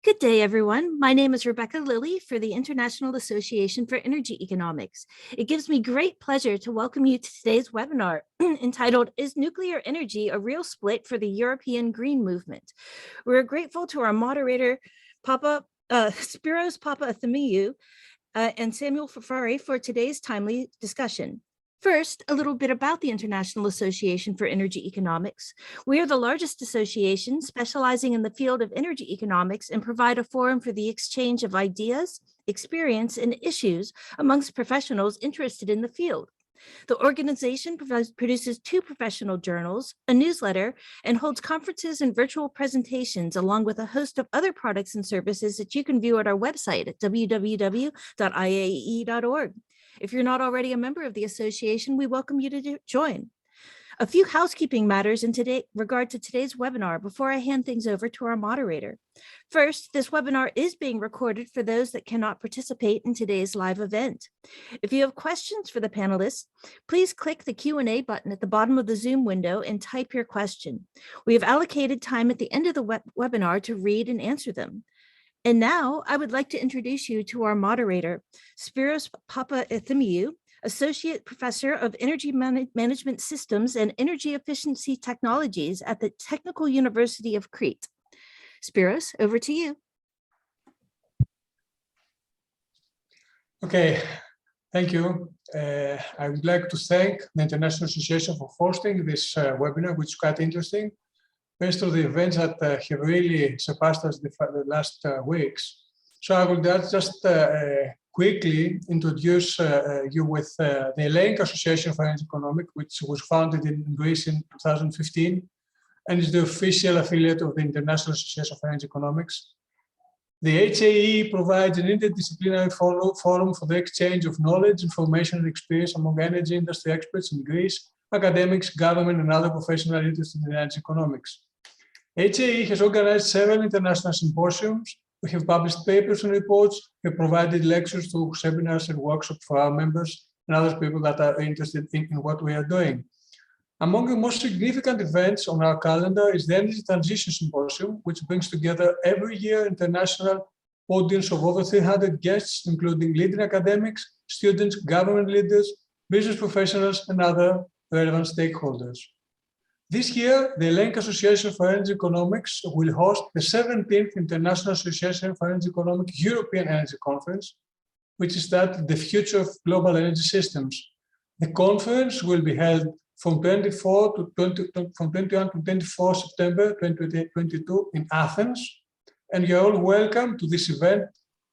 Good day, everyone. My name is Rebecca Lilly for the International Association for Energy Economics. It gives me great pleasure to welcome you to today's webinar entitled, Is Nuclear Energy a Real Split for the European Green Movement? We're grateful to our moderator, Spiros Papaefthimiou, and Samuel Furfari for today's timely discussion. First, a little bit about the International Association for Energy Economics. We are the largest association specializing in the field of energy economics and provide a forum for the exchange of ideas, experience, and issues amongst professionals interested in the field. The organization produces 2 professional journals, a newsletter, and holds conferences and virtual presentations, along with a host of other products and services that you can view at our website at www.iae.org. If you're not already a member of the association, we welcome you to join. A few housekeeping matters in regard to today's webinar before I hand things over to our moderator. First, this webinar is being recorded for those that cannot participate in today's live event. If you have questions for the panelists, please click the Q&A button at the bottom of the Zoom window and type your question. We have allocated time at the end of the webinar to read and answer them. And now I would like to introduce you to our moderator, Spiros Papaefthimiou, Associate Professor of Energy Management Systems and Energy Efficiency Technologies at the Technical University of Crete. Spiros, over to you. Okay, thank you. I would like to thank the International Association for hosting this webinar, which is quite interesting, based on the events that have really surpassed us the last weeks. So I will just quickly introduce you with the Hellenic Association for Energy Economics, which was founded in Greece in 2015, and is the official affiliate of the International Association for Energy Economics. The HAE provides an interdisciplinary forum for the exchange of knowledge, information, and experience among energy industry experts in Greece, academics, government, and other professionals interested in energy economics. HAE has organized several international symposiums. We have published papers and reports. We have provided lectures through seminars and workshops for our members and other people that are interested in what we are doing. Among the most significant events on our calendar is the Energy Transition Symposium, which brings together every year international audience of over 300 guests, including leading academics, students, government leaders, business professionals, and other relevant stakeholders. This year, the Hellenic Association for Energy Economics will host the 17th International Association for Energy Economics European Energy Conference, which is that the future of global energy systems. The conference will be held from 21 to 24 September 2022 in Athens, and you're all welcome to this event,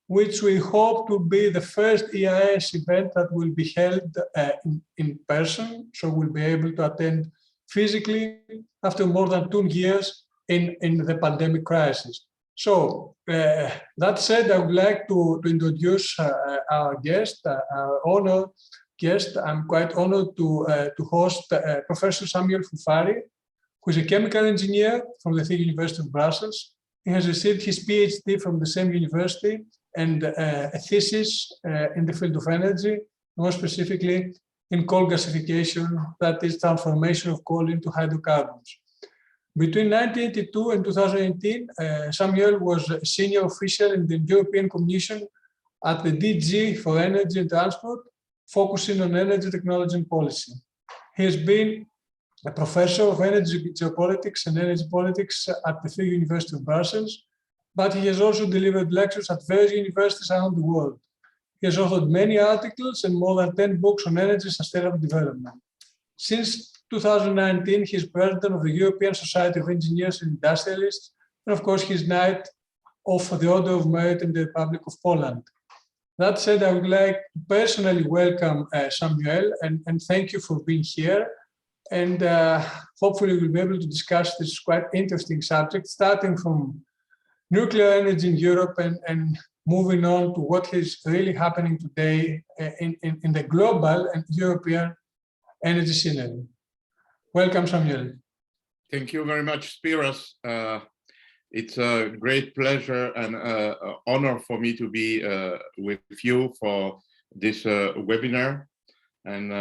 which we hope to be the first EIS event that will be held in person, so we'll be able to attend physically after more than 2 years in the pandemic crisis. So that said, I would like to introduce our guest, our honored guest. I'm quite honored to host Professor Samuel Furfari, who is a chemical engineer from the University of Brussels. He has received his PhD from the same university and a thesis in the field of energy, more specifically in coal gasification, that is transformation of coal into hydrocarbons. Between 1982 and 2018, Samuel was a senior official in the European Commission at the DG for Energy and Transport, focusing on energy technology and policy. He has been a professor of energy geopolitics and energy politics at the Free University of Brussels, but he has also delivered lectures at various universities around the world. He has authored many articles and more than 10 books on energy sustainable development. Since 2019, he is president of the European Society of Engineers and Industrialists, and of course, he is Knight of the Order of Merit in the Republic of Poland. That said, I would like to personally welcome Samuel and thank you for being here. And hopefully we'll be able to discuss this quite interesting subject, starting from nuclear energy in Europe and moving on to what is really happening today in the global and European energy scenario. Welcome, Samuel. Thank you very much, Spiros. It's a great pleasure and honor for me to be with you for this webinar. And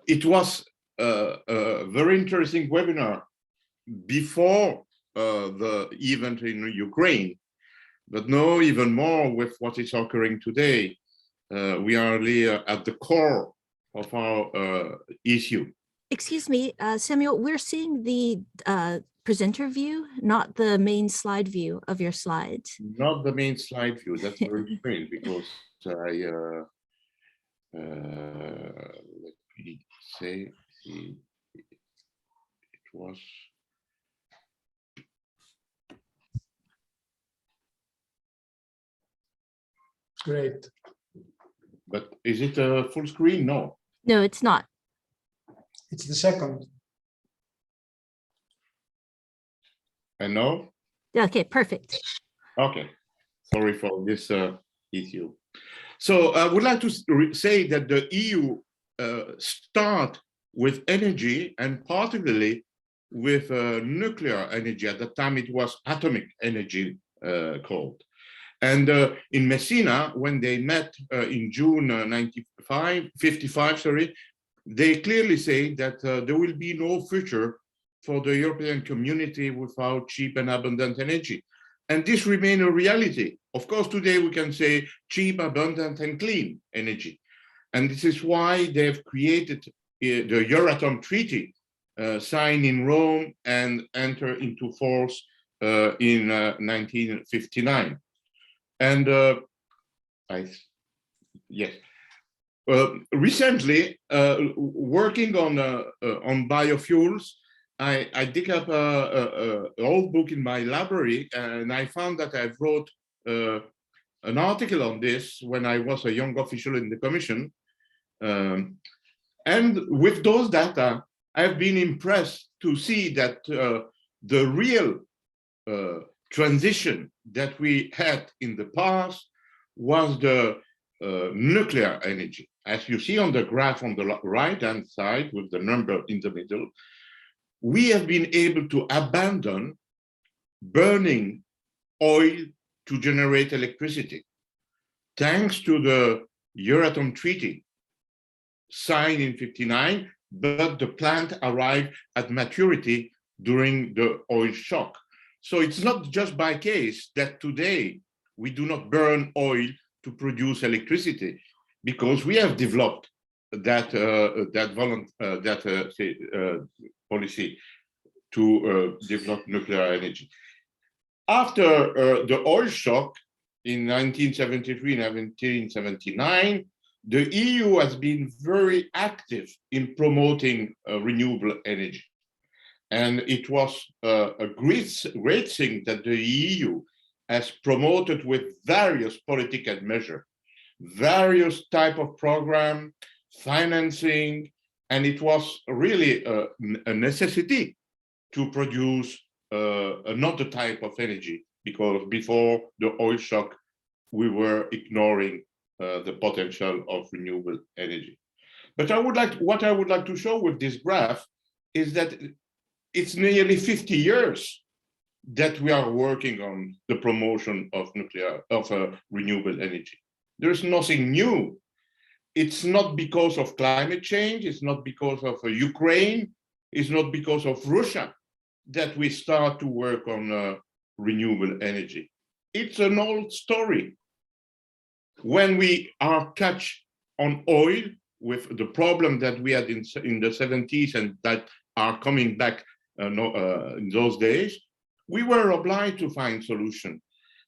it was a very interesting webinar before the event in Ukraine, but know even more with what is occurring today. We are really at the core of our issue. Excuse me, Samuel, we're seeing the presenter view, not the main slide view of your slides. Not the main slide view. That's very strange because let me say it was. Great. But is it a full screen? No. No, it's not. It's the second. And no? Okay, perfect. Okay. Sorry for this issue. So I would like to say that the EU start with energy, and particularly with nuclear energy. At the time it was atomic energy called. And in Messina, when they met in June 55, they clearly say that there will be no future for the European community without cheap and abundant energy. And this remains a reality. Of course, today we can say cheap, abundant, and clean energy. And this is why they've created the Euratom Treaty, signed in Rome and entered into force in 1959. And recently, working on biofuels, I dig up an old book in my library, and I found that I wrote an article on this when I was a young official in the Commission. And with those data, I've been impressed to see that the real transition that we had in the past was the nuclear energy. As you see on the graph on the right-hand side with the number in the middle, we have been able to abandon burning oil to generate electricity, thanks to the Euratom Treaty signed in 59, but the plant arrived at maturity during the oil shock. So it's not just by case that today we do not burn oil to produce electricity, because we have developed that policy to develop nuclear energy. After the oil shock in 1973 and 1979, the EU has been very active in promoting renewable energy. And it was a great thing that the EU has promoted with various political measures, various type of program, financing, and it was really a necessity to produce another type of energy, because before the oil shock, we were ignoring the potential of renewable energy. But what I would like to show with this graph is that it's nearly 50 years that we are working on the promotion of renewable energy. There's nothing new. It's not because of climate change. It's not because of Ukraine. It's not because of Russia that we start to work on renewable energy. It's an old story. When we are touched on oil with the problem that we had in the 70s and that are coming back in those days, we were obliged to find solutions.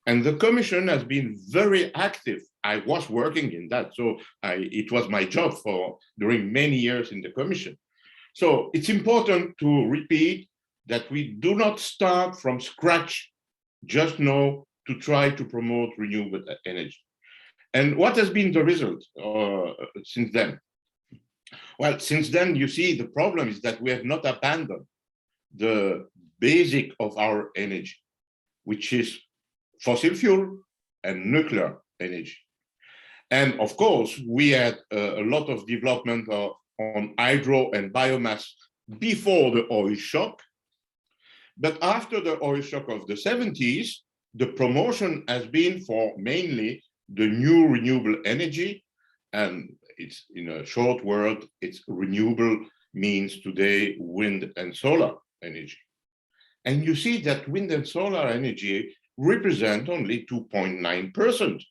And the Commission has been very active. I was working in that, so it was my job during many years in the Commission. So it's important to repeat that we do not start from scratch just now to try to promote renewable energy. And what has been the result since then? Well, since then, you see, the problem is that we have not abandoned the basic of our energy, which is fossil fuel and nuclear energy. And of course, we had a lot of development on hydro and biomass before the oil shock. But after the oil shock of the 70s, the promotion has been for mainly the new renewable energy. And it's, in a short word, it's renewable means today wind and solar energy. And you see that wind and solar energy represent only 2.9%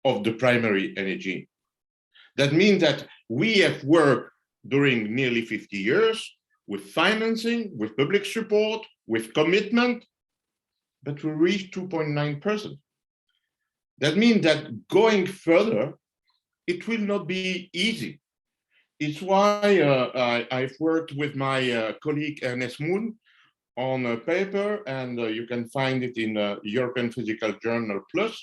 of the primary energy. That means that we have worked during nearly 50 years with financing, with public support, with commitment, but we reached 2.9%. That means that going further, it will not be easy. It's why I've worked with my colleague Ernest Moon on a paper, and you can find it in European Physical Journal Plus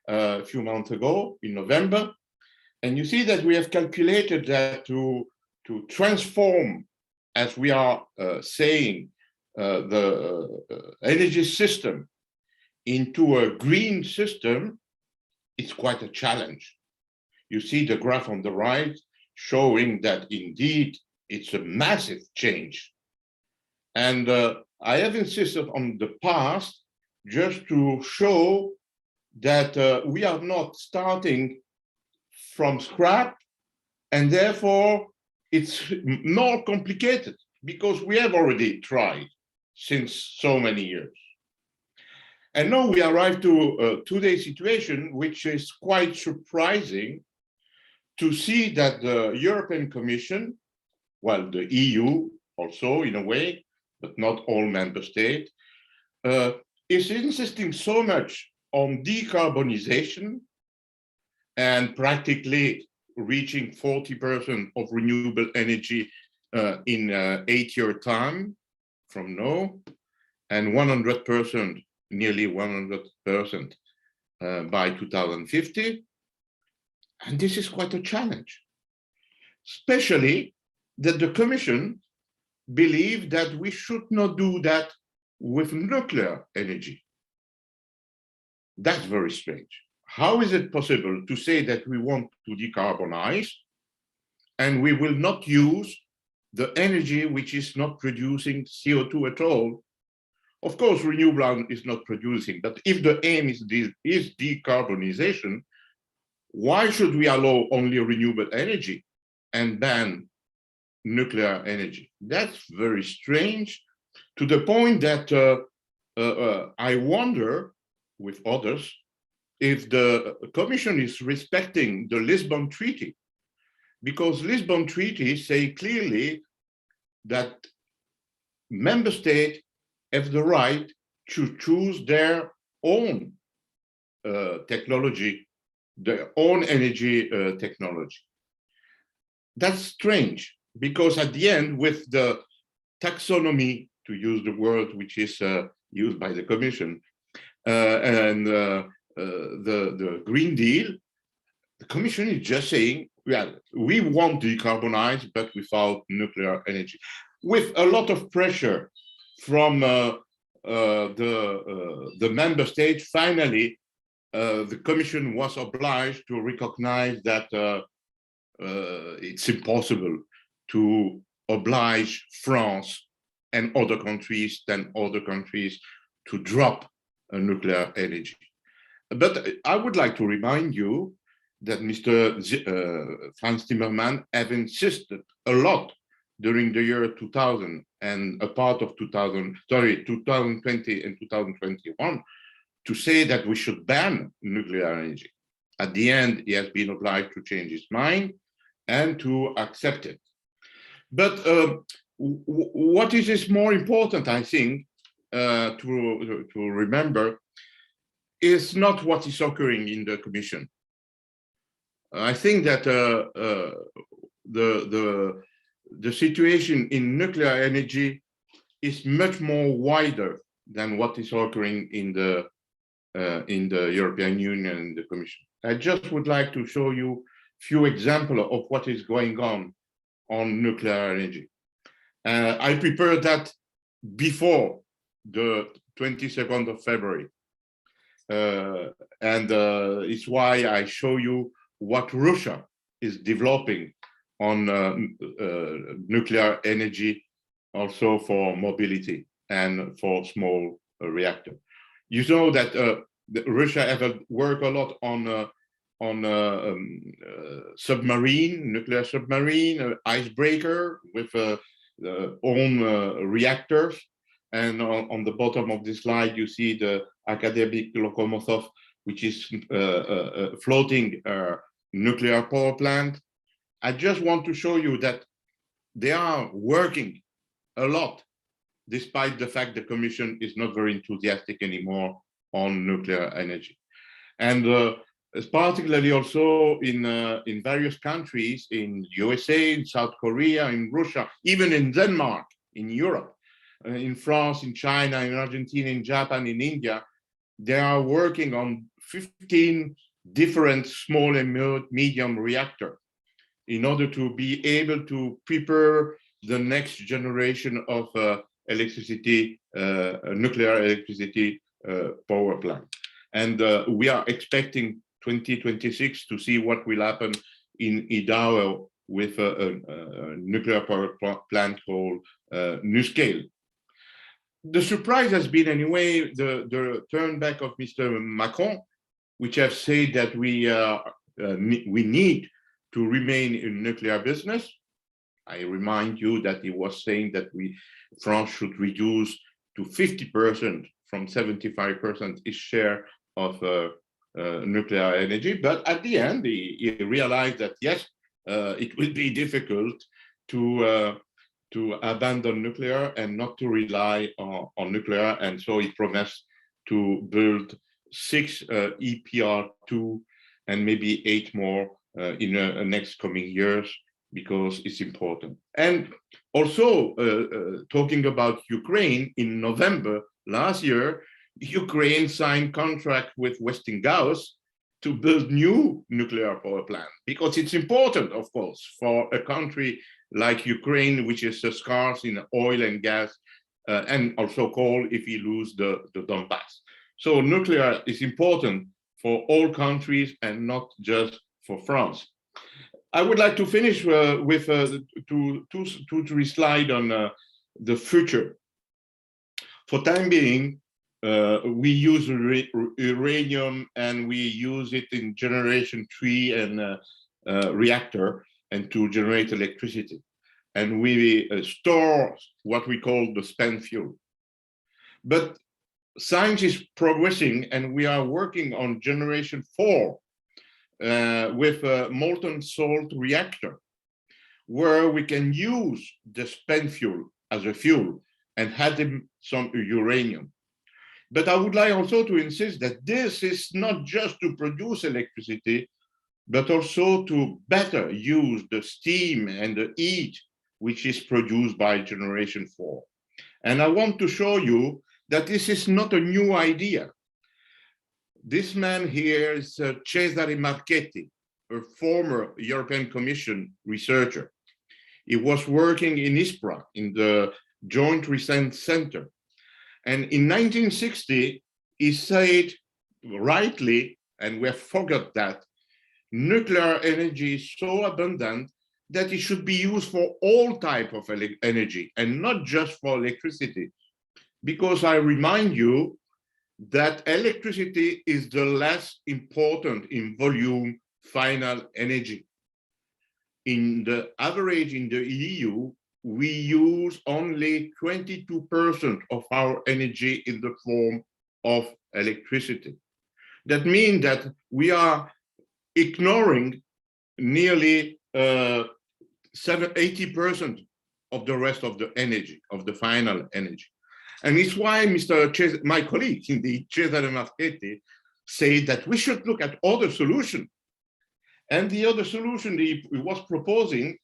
a few months ago in November. And you see that we have calculated that to transform, as we are saying, the energy system into a green system, it's quite a challenge. You see the graph on the right showing that indeed it's a massive change. And I have insisted on the past just to show that we are not starting from scratch, and therefore it's more complicated because we have already tried since so many years. And now we arrive to today's situation, which is quite surprising to see that the European Commission, well, the EU also in a way, but not all member states, is insisting so much on decarbonization and practically reaching 40% of renewable energy in 8-year time from now, and 100%, nearly 100% by 2050. And this is quite a challenge, especially that the Commission believes that we should not do that with nuclear energy. That's very strange. How is it possible to say that we want to decarbonize and we will not use the energy which is not producing CO2 at all? Of course, renewable is not producing, but if the aim is decarbonization, why should we allow only renewable energy and ban nuclear energy? That's very strange, to the point that I wonder with others if the Commission is respecting the Lisbon Treaty, because Lisbon Treaty say clearly that member states have the right to choose their own technology, their own energy technology. That's strange, because at the end, with the taxonomy, to use the word which is used by the Commission, and the Green Deal, the Commission is just saying, well, we want to decarbonize, but without nuclear energy, with a lot of pressure from the member states. Finally, the Commission was obliged to recognize that it's impossible to oblige France and other countries to drop nuclear energy. But I would like to remind you that Mr. Frans Timmermans have insisted a lot during the year 2000 and a part of 2020 and 2021 to say that we should ban nuclear energy. At the end, he has been obliged to change his mind and to accept it. But what is more important, I think, to remember is not what is occurring in the Commission. I think that the situation in nuclear energy is much more wider than what is occurring in the European Union and the Commission. I just would like to show you a few examples of what is going on nuclear energy. I prepared that before the 22nd of February. And it's why I show you what Russia is developing on nuclear energy, also for mobility and for small reactor. You know that Russia have worked a lot on submarine, nuclear submarine, icebreaker with own reactors. And on the bottom of the slide, you see the academic Lokomotov, which is a floating nuclear power plant. I just want to show you that they are working a lot, despite the fact the Commission is not very enthusiastic anymore on nuclear energy. And particularly also in various countries, in USA, in South Korea, in Russia, even in Denmark, in Europe, in France, in China, in Argentina, in Japan, in India, they are working on 15 different small and medium reactors in order to be able to prepare the next generation of electricity, nuclear electricity power plant. And we are expecting 2026 to see what will happen in Idaho with a nuclear power plant called NuScale. The surprise has been anyway the turn back of Mr. Macron, which have said that we need to remain in nuclear business. I remind you that he was saying that France should reduce to 50% from 75% its share of nuclear energy. But at the end, he realized that yes, it will be difficult to abandon nuclear and not to rely on nuclear. And so he promised to build 6 EPR2 and maybe 8 more in the next coming years, because it's important. And also talking about Ukraine, in November last year, Ukraine signed contract with Westinghouse to build new nuclear power plant, because it's important, of course, for a country like Ukraine, which is scarce in oil and gas, and also coal if we lose the Donbass. So nuclear is important for all countries and not just for France. I would like to finish with 2-3 slides on the future. For time being, we use uranium, and we use it in generation 3 and reactor, and to generate electricity. And we store what we call the spent fuel. But science is progressing, and we are working on generation 4 with a molten salt reactor, where we can use the spent fuel as a fuel and add some uranium. But I would like also to insist that this is not just to produce electricity, but also to better use the steam and the heat which is produced by generation 4. And I want to show you that this is not a new idea. This man here is Cesare Marchetti, a former European Commission researcher. He was working in ISPRA, in the Joint Research Center. And in 1960, he said rightly, and we have forgot that, nuclear energy is so abundant that it should be used for all types of energy and not just for electricity. Because I remind you that electricity is the less important in volume final energy. In the average in the EU, we use only 22% of our energy in the form of electricity. That means that we are ignoring nearly 80% of the rest of the energy, of the final energy. And it's why my colleague, indeed, Cesare Marchetti, said that we should look at other solutions. And the other solution he was proposing,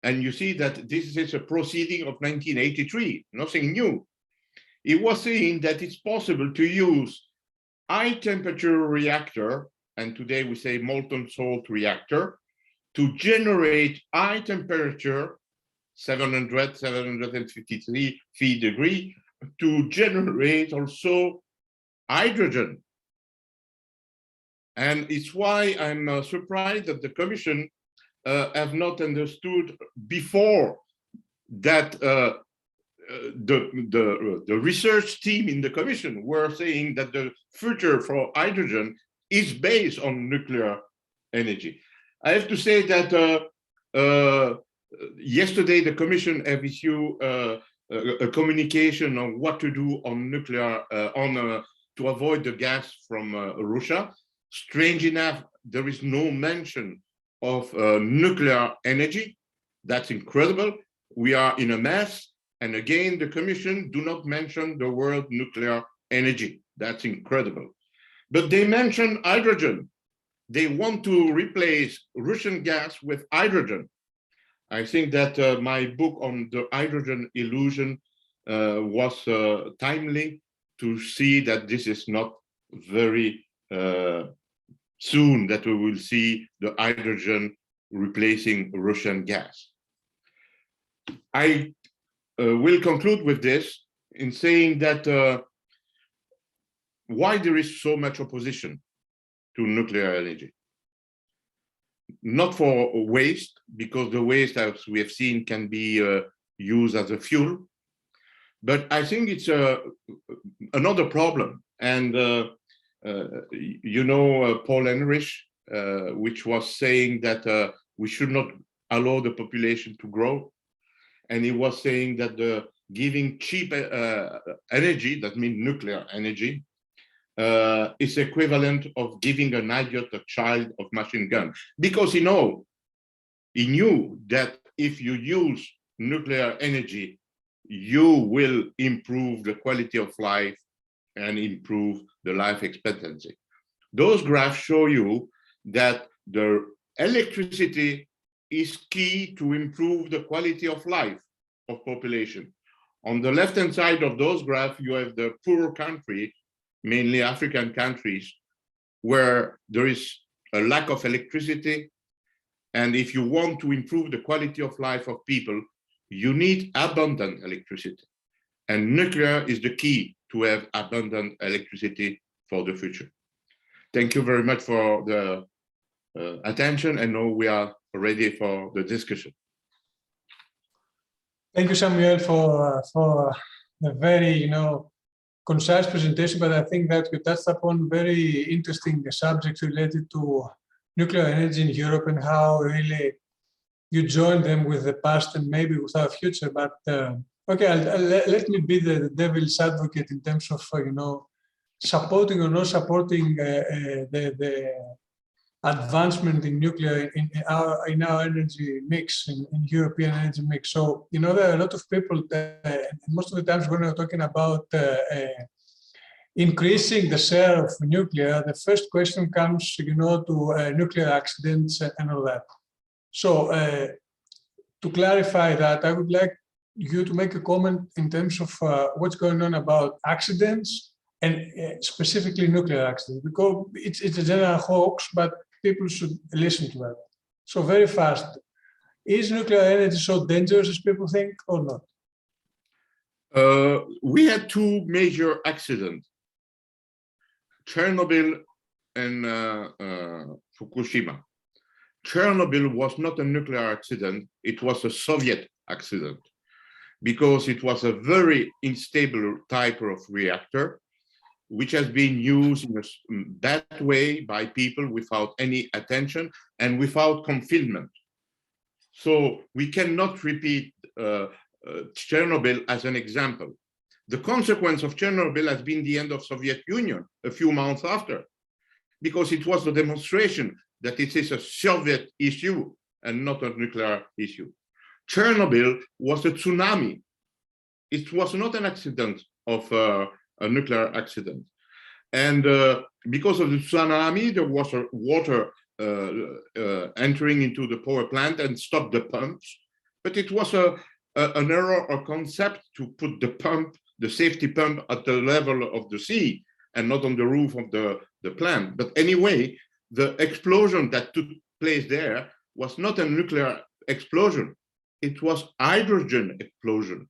and you see that this is a proceeding of 1983, nothing new. He was saying that it's possible to use high temperature reactor, and today we say molten salt reactor, to generate high temperature, 700, 753 degrees, to generate also hydrogen. And it's why I'm surprised that the Commission have not understood before that the research team in the Commission were saying that the future for hydrogen is based on nuclear energy. I have to say that yesterday, the Commission have issued a communication on what to do on nuclear, to avoid the gas from Russia. Strange enough, there is no mention of nuclear energy. That's incredible. We are in a mess. And again, the Commission do not mention the word nuclear energy. That's incredible. But they mention hydrogen. They want to replace Russian gas with hydrogen. I think that my book on the hydrogen illusion was timely to see that this is not very soon that we will see the hydrogen replacing Russian gas. I will conclude with this in saying that why there is so much opposition to nuclear energy. Not for waste, because the waste, as we have seen, can be used as a fuel. But I think it's another problem. And you know, Paul Enrich, which was saying that we should not allow the population to grow. And he was saying that giving cheap energy, that means nuclear energy, is equivalent of giving an idiot a child of machine gun, because he knew that if you use nuclear energy, you will improve the quality of life and improve the life expectancy. Those graphs show you that the electricity is key to improve the quality of life of population. On the left-hand side of those graphs, you have the poor country, mainly African countries, where there is a lack of electricity. And if you want to improve the quality of life of people, you need abundant electricity. And nuclear is the key to have abundant electricity for the future. Thank you very much for the attention. And now we are ready for the discussion. Thank you, Samuel, for the very, concise presentation, but I think that you touched upon very interesting subjects related to nuclear energy in Europe and how really you join them with the past and maybe with our future. But okay, let me be the devil's advocate in terms of supporting or not supporting the advancement in nuclear in our energy mix, in European energy mix. So there are a lot of people, most of the times when we're talking about increasing the share of nuclear, the first question comes to nuclear accidents and all that. So to clarify that, I would like you to make a comment in terms of what's going on about accidents and specifically nuclear accidents, because it's a general hoax, but people should listen to that. So very fast, is nuclear energy so dangerous as people think or not? We had two major accidents, Chernobyl and Fukushima. Chernobyl was not a nuclear accident, it was a Soviet accident, because it was a very unstable type of reactor, which has been used in a bad way by people without any attention and without confinement. So we cannot repeat Chernobyl as an example. The consequence of Chernobyl has been the end of Soviet Union a few months after, because it was a demonstration that it is a Soviet issue and not a nuclear issue. Chernobyl was a tsunami. It was not an accident of a nuclear accident. And because of the tsunami, there was water entering into the power plant and stopped the pumps. But it was an error or concept to put the pump, the safety pump, at the level of the sea and not on the roof of the plant. But anyway, the explosion that took place there was not a nuclear explosion. It was hydrogen explosion.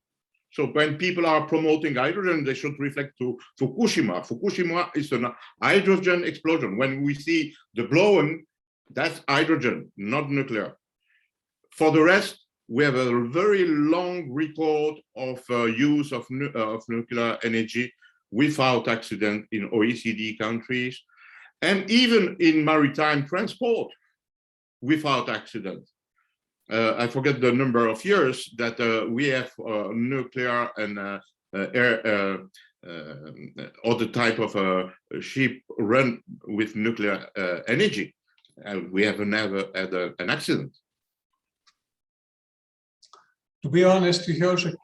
So when people are promoting hydrogen, they should reflect to Fukushima. Fukushima is a hydrogen explosion. When we see the blowing, that's hydrogen, not nuclear. For the rest, we have a very long record of use of nuclear energy without accident in OECD countries, and even in maritime transport without accident. I forget the number of years that we have nuclear and other type of ship run with nuclear energy. We have never had an accident. To be honest,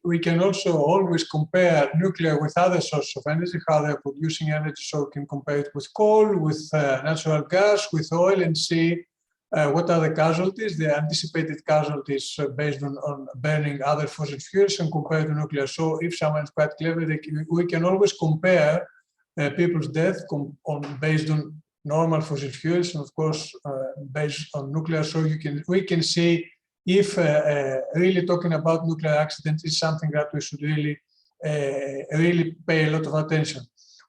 we can also always compare nuclear with other sources of energy, how they're producing energy, so we can compare it with coal, with natural gas, with oil, and see what are the casualties, the anticipated casualties based on burning other fossil fuels and compare to nuclear. So if someone is quite clever, we can always compare people's death based on normal fossil fuels and of course based on nuclear. So we can see if really talking about nuclear accidents is something that we should really pay a lot of attention.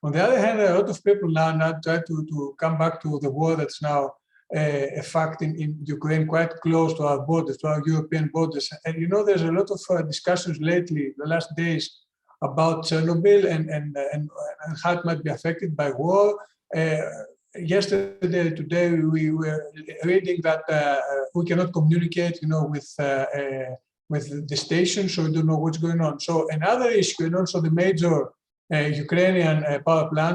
On the other hand, a lot of people now try to come back to the war that's now a fact in Ukraine, quite close to our borders, to our European borders. And you know, there's a lot of discussions lately, the last days, about Chernobyl and how it might be affected by war. Today, we were reading that we cannot communicate, you know, with the station, so we don't know what's going on. So another issue, and also the major Ukrainian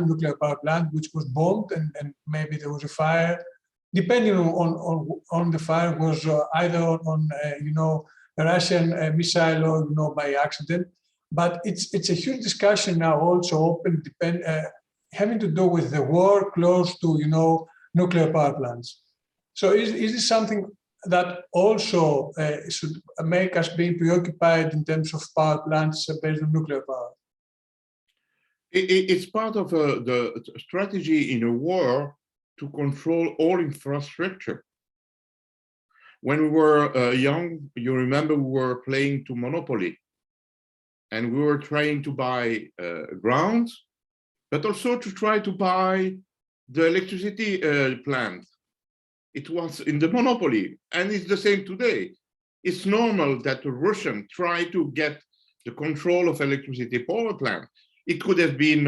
nuclear power plant, which was bombed, and maybe there was a fire. Depending on the fire, was either on you know, a Russian missile or, you know, by accident. But it's a huge discussion now, also open, having to do with the war close to, you know, nuclear power plants. So is this something that also should make us be preoccupied in terms of power plants based on nuclear power? It's part of the strategy in a war to control all infrastructure. When we were young, you remember we were playing to Monopoly, and we were trying to buy ground, but also to try to buy the electricity plant. It was in the Monopoly, and it's the same today. It's normal that the Russians try to get the control of electricity power plant. It could have been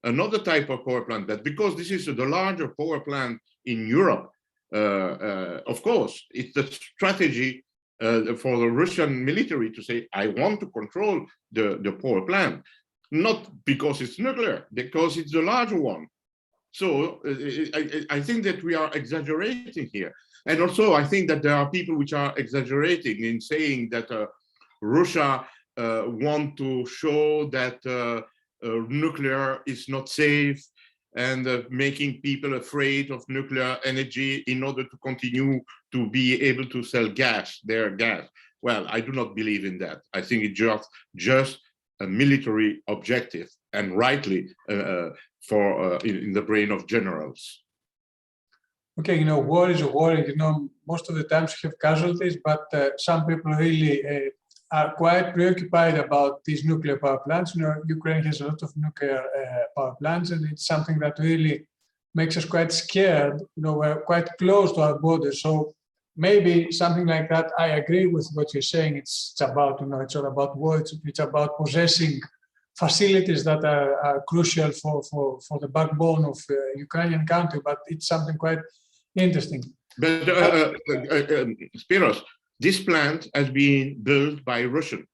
another type of power plant, but because this is the larger power plant in Europe, of course, it's the strategy for the Russian military to say, I want to control the power plant, not because it's nuclear, because it's the larger one. So I think that we are exaggerating here. And also, I think that there are people which are exaggerating in saying that Russia want to show that nuclear is not safe and making people afraid of nuclear energy in order to continue to be able to sell their gas. Well, I do not believe in that. I think it's just a military objective, and rightly in the brain of generals. Okay, you know, war is a war. You know, most of the times you have casualties, but some people really are quite preoccupied about these nuclear power plants. You know, Ukraine has a lot of nuclear power plants, and it's something that really makes us quite scared. You know, we're quite close to our borders, so maybe something like that. I agree with what you're saying. It's about, you know, it's all about war. It's about possessing facilities that are crucial for the backbone of Ukrainian country. But it's something quite interesting. But Spiros, this plant has been built by Russians.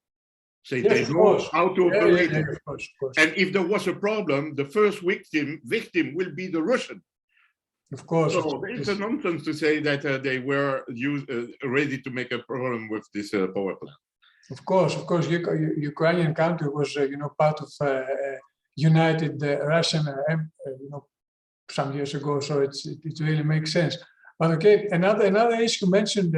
So yes, they know how to operate it. Of course. And if there was a problem, the first victim will be the Russian. Of course. So it's a nonsense to say that they were ready to make a problem with this power plant. Of course. Ukrainian country was, you know, part of united Russian, you know, some years ago. So it really makes sense. But okay, another issue mentioned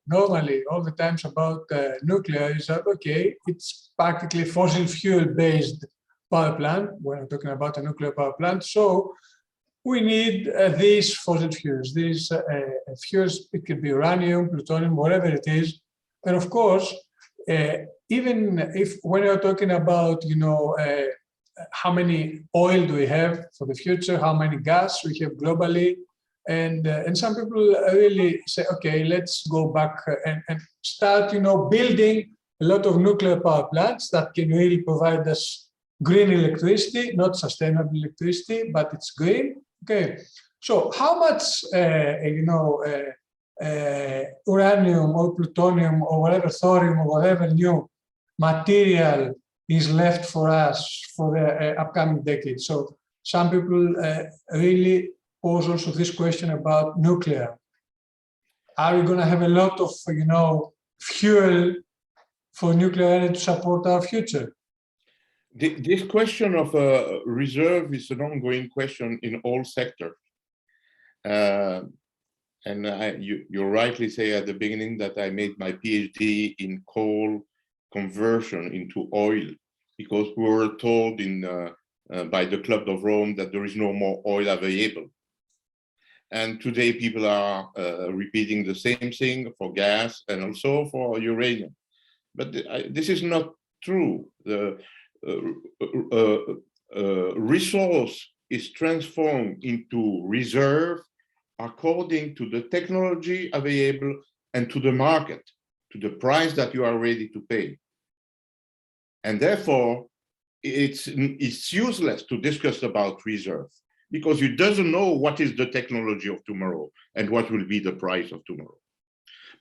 normally all the times about nuclear is that, okay, it's practically fossil fuel based power plant when I'm talking about a nuclear power plant. So we need these fossil fuels, these fuels. It could be uranium, plutonium, whatever it is. And of course, even if when you're talking about, you know, how many oil do we have for the future, how many gas we have globally, and some people really say, okay, let's go back and start, you know, building a lot of nuclear power plants that can really provide us green electricity, not sustainable electricity, but it's green. Okay, so how much, you know, uranium or plutonium or whatever, thorium or whatever new material is left for us for the upcoming decade. So some people really pose also this question about nuclear. Are we going to have a lot of, fuel for nuclear energy to support our future? This question of reserve is an ongoing question in all sectors. And you rightly say at the beginning that I made my PhD in coal conversion into oil, because we were told by the Club of Rome that there is no more oil available. And today people are repeating the same thing for gas and also for uranium. But this is not true. The resource is transformed into reserve according to the technology available and to the market, to the price that you are ready to pay. And therefore, it's useless to discuss about reserve, because you doesn't know what is the technology of tomorrow and what will be the price of tomorrow.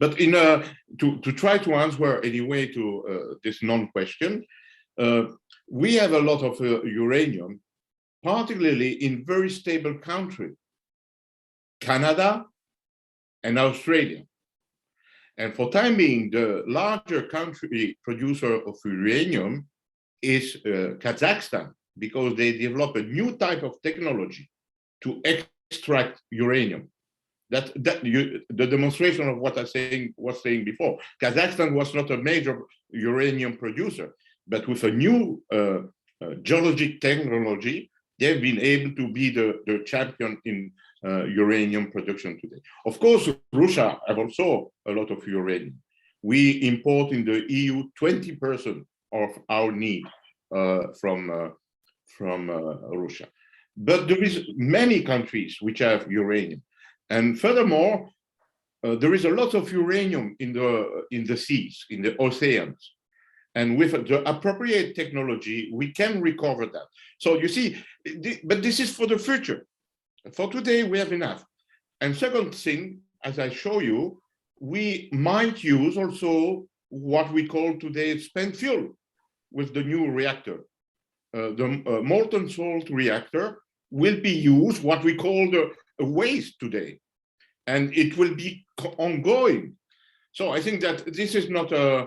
But to try to answer anyway to this non-question, we have a lot of uranium, particularly in very stable countries, Canada and Australia. And for time being, the larger country producer of uranium is Kazakhstan, because they develop a new type of technology to extract uranium. The demonstration of what I was saying before. Kazakhstan was not a major uranium producer, but with a new geologic technology, they've been able to be the champion in uranium production today. Of course, Russia have also a lot of uranium. We import in the EU 20% of our need from Russia. But there is many countries which have uranium. And furthermore, there is a lot of uranium in the seas, in the oceans. And with the appropriate technology, we can recover that. So you see, but this is for the future. For today, we have enough. And second thing, as I show you, we might use also what we call today spent fuel with the new reactor. The molten salt reactor will be used, what we call the waste today. And it will be ongoing. So I think that this is not a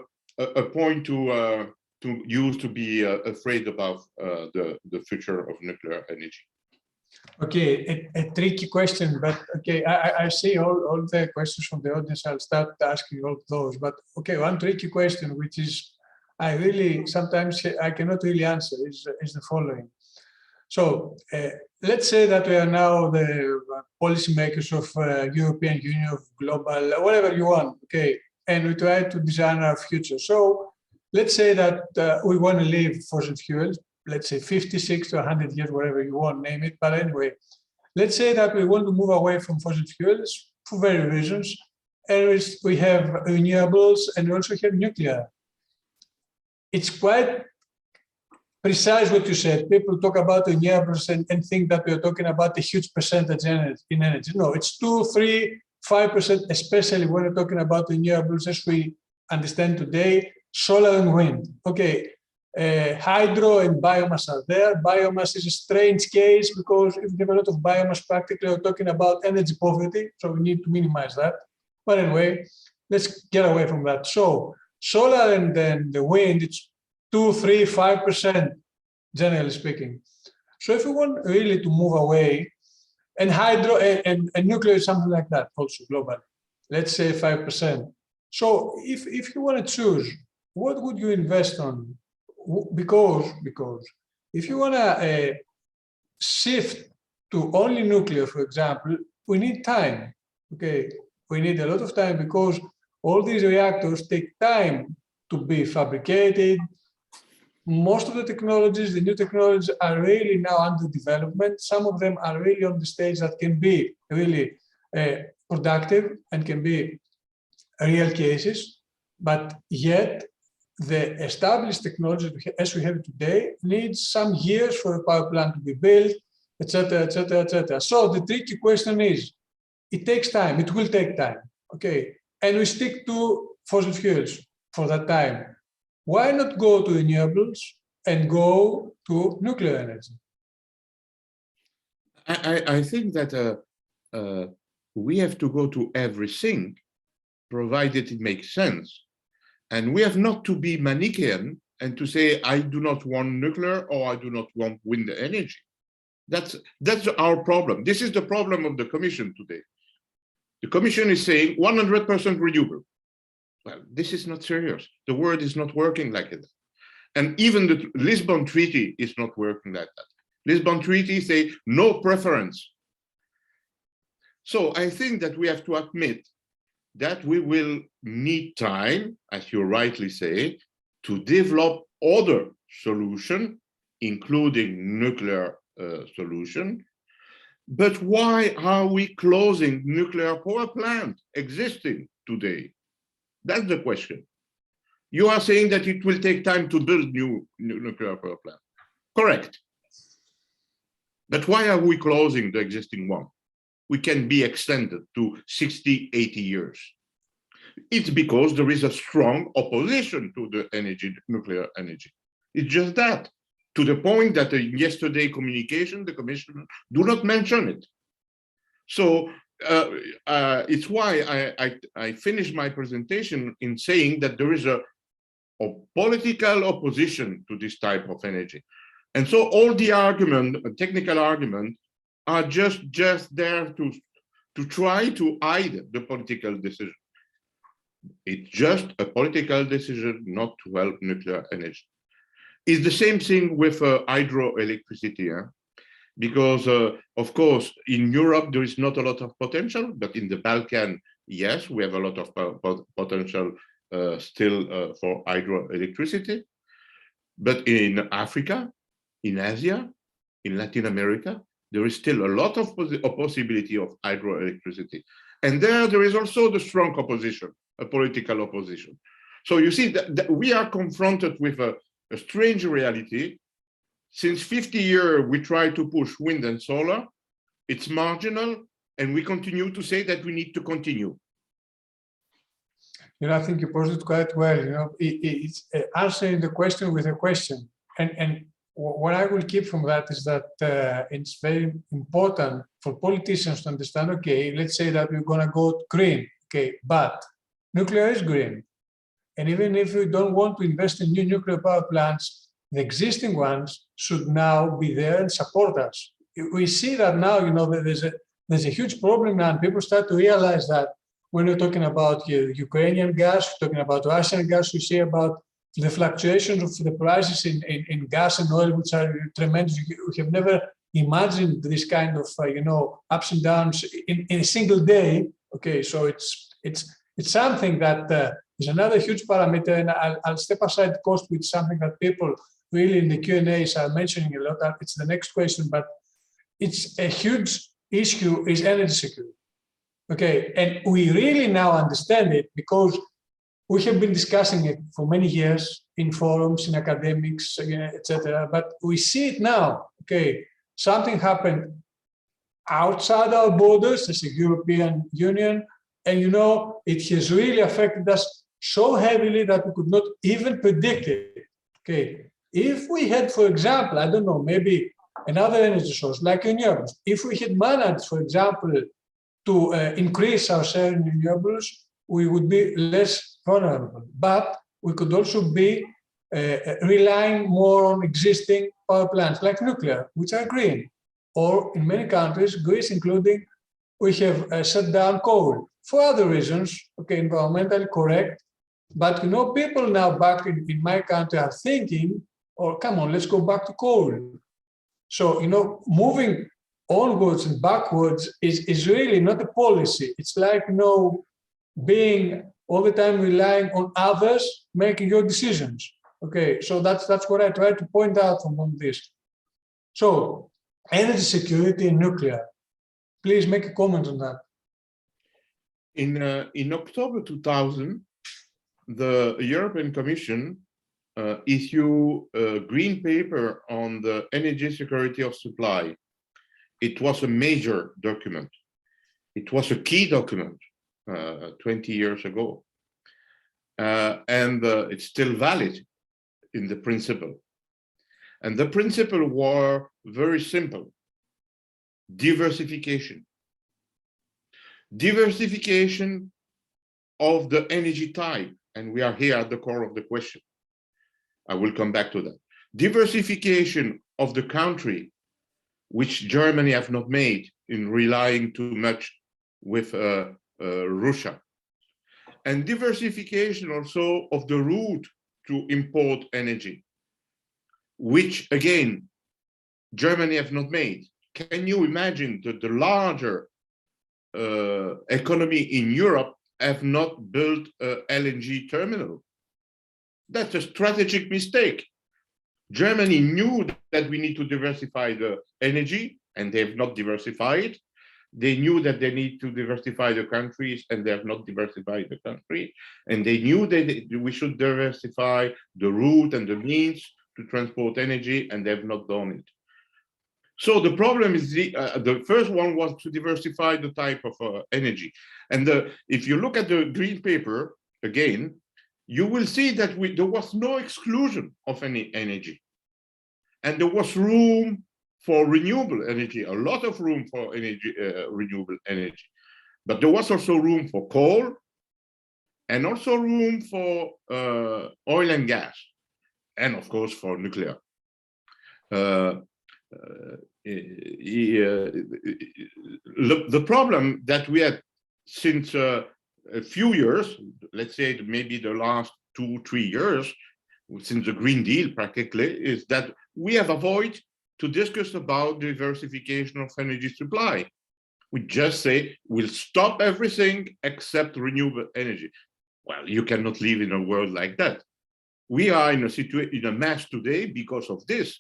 point to use to be afraid about the future of nuclear energy. Okay, a tricky question, but okay, I see all the questions from the audience. I'll start asking all those, but okay, one tricky question, which is I really sometimes I cannot really answer, is the following. So let's say that we are now the policymakers of European Union, of global, whatever you want, okay, and we try to design our future. So let's say that we want to leave fossil fuels, let's say 56 to 100 years, whatever you want, name it. But anyway, let's say that we want to move away from fossil fuels for various reasons. And we have renewables and we also have nuclear. It's quite precise what you said. People talk about renewables and think that we're talking about a huge percentage in energy. No, it's 2, 3, 5%, especially when we're talking about renewables as we understand today, solar and wind. Okay. Hydro and biomass are there. Biomass is a strange case because if you have a lot of biomass, practically we're talking about energy poverty, so we need to minimize that. But anyway, let's get away from that. So solar and then the wind, it's 2, 3, 5%, generally speaking. So if we want really to move away, and hydro and nuclear is something like that also globally, let's say 5%. So if you want to choose, what would you invest on? Because if you want to shift to only nuclear, for example, we need time. Okay, we need a lot of time because all these reactors take time to be fabricated. Most of the technologies, the new technologies, are really now under development. Some of them are really on the stage that can be really productive and can be real cases, but yet the established technology as we have it today needs some years for a power plant to be built, etc., etc., etc. So the tricky question is, it takes time, it will take time. okay, and we stick to fossil fuels for that time. Why not go to renewables and go to nuclear energy? I think that we have to go to everything, provided it makes sense. And we have not to be Manichaean and to say, I do not want nuclear or I do not want wind energy. That's our problem. This is the problem of the Commission today. The Commission is saying 100% renewable. Well, this is not serious. The world is not working like that. And even the Lisbon Treaty is not working like that. Lisbon Treaty say no preference. So I think that we have to admit that we will need time, as you rightly say, to develop other solutions, including nuclear solution. But why are we closing nuclear power plants existing today? That's the question. You are saying that it will take time to build new nuclear power plants. Correct. But why are we closing the existing one? We can be extended to 60, 80 years. It's because there is a strong opposition to the energy, nuclear energy. It's just that, to the point that in yesterday communication, the Commission do not mention it. So it's why I finished my presentation in saying that there is a political opposition to this type of energy. And so all the argument, technical argument, are just there to try to hide the political decision. It's just a political decision not to help nuclear energy. It's the same thing with hydroelectricity, because of course in Europe there is not a lot of potential, but in the Balkan, yes, we have a lot of potential still for hydroelectricity. But in Africa, in Asia, in Latin America, there is still a lot of possibility of hydroelectricity. And there is also the strong opposition, a political opposition. So you see that we are confronted with a strange reality. Since 50 years, we try to push wind and solar. It's marginal, and we continue to say that we need to continue. I think you posed it quite well. It's answering the question with a question. And what I will keep from that is that it's very important for politicians to understand, okay, let's say that we're going to go green, okay, but nuclear is green. And even if we don't want to invest in new nuclear power plants, the existing ones should now be there and support us. We see that now, there's a huge problem now, and people start to realize that when we're talking about Ukrainian gas, we're talking about Russian gas, we see about the fluctuations of the prices in gas and oil, which are tremendous. We have never imagined this kind of, ups and downs in a single day. Okay, so it's something that is another huge parameter, and I'll step aside cost, which is something that people really in the Q&As are mentioning a lot. It's the next question, but it's a huge issue is energy security. Okay, and we really now understand it because we have been discussing it for many years in forums, in academics, etc. But we see it now. Okay, something happened outside our borders as a European Union, and it has really affected us so heavily that we could not even predict it. Okay, if we had, for example, I don't know, maybe another energy source like renewables, if we had managed, for example, to increase our share in renewables, we would be less vulnerable. But we could also be relying more on existing power plants like nuclear, which are green. Or in many countries, Greece including, we have shut down coal for other reasons, okay, environmentally correct. But people now back in my country are thinking, oh, come on, let's go back to coal. So, moving onwards and backwards is really not a policy. It's like, being all the time relying on others making your decisions. Okay, so that's what I try to point out from all this. So, energy security and nuclear. Please make a comment on that. In October 2000, the European Commission issued a green paper on the energy security of supply. It was a major document. It was a key document. 20 years ago. And it's still valid in the principle. And the principle were very simple: diversification. Diversification of the energy type. And we are here at the core of the question. I will come back to that. Diversification of the country, which Germany have not made in relying too much with Russia. And diversification also of the route to import energy, which again, Germany have not made. Can you imagine that the larger economy in Europe have not built a LNG terminal? That's a strategic mistake. Germany knew that we need to diversify the energy, and they have not diversified. They knew that they need to diversify the countries, and they have not diversified the country. And they knew that we should diversify the route and the means to transport energy, and they have not done it. So the problem is the first one was to diversify the type of energy. And if you look at the green paper again, you will see that there was no exclusion of any energy. And there was room for renewable energy, a lot of room for energy, renewable energy. But there was also room for coal and also room for oil and gas, and of course for nuclear. The problem that we had since a few years, let's say maybe the last 2-3 years, since the Green Deal practically, is that we have avoided to discuss about diversification of energy supply. We just say we'll stop everything except renewable energy. Well, you cannot live in a world like that. We are in a mess today because of this.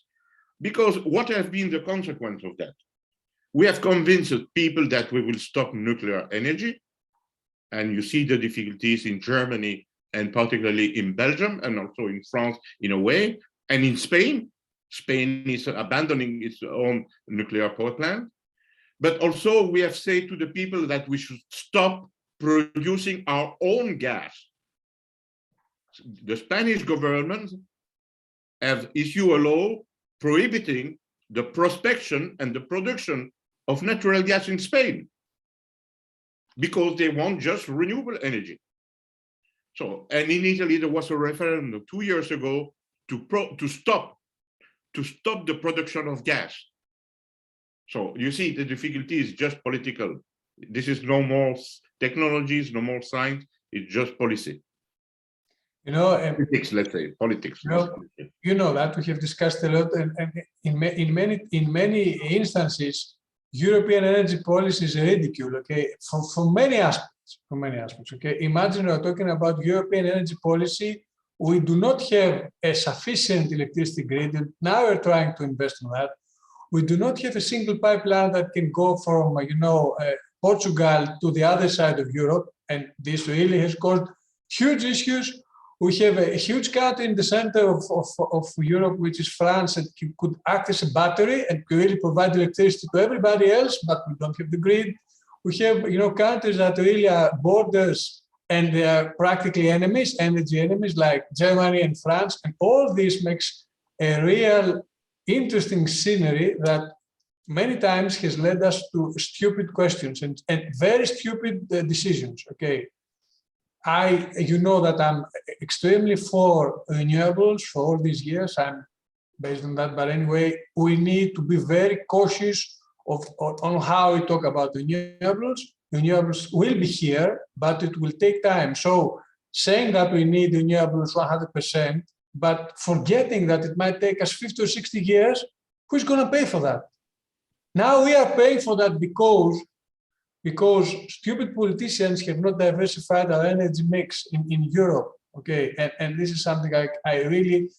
Because what has been the consequence of that? We have convinced people that we will stop nuclear energy. And you see the difficulties in Germany, and particularly in Belgium, and also in France in a way, and in Spain. Spain is abandoning its own nuclear power plant. But also we have said to the people that we should stop producing our own gas. The Spanish government have issued a law prohibiting the prospection and the production of natural gas in Spain, because they want just renewable energy. So, and in Italy, there was a referendum 2 years ago to stop the production of gas. So you see, the difficulty is just political. This is no more technologies, no more science, it's just policy. You know, politics, let's say, politics. You know that we have discussed a lot, and in many instances, European energy policy is ridicule. Okay, for many aspects. Okay, imagine we're talking about European energy policy. We do not have a sufficient electricity grid, and now we're trying to invest in that. We do not have a single pipeline that can go from Portugal to the other side of Europe, and this really has caused huge issues. We have a huge country in the center of Europe, which is France, that could act as a battery and could really provide electricity to everybody else, but we don't have the grid. We have, countries that really are borders, and they are practically enemies, energy enemies, like Germany and France. And all this makes a real interesting scenery that many times has led us to stupid questions and very stupid decisions. Okay. You know that I'm extremely for renewables for all these years. I'm based on that. But anyway, we need to be very cautious on how we talk about renewables. Renewables will be here, but it will take time. So saying that we need renewables 100%, but forgetting that it might take us 50 or 60 years, who's going to pay for that? Now we are paying for that because stupid politicians have not diversified our energy mix in Europe, okay? And this is something I really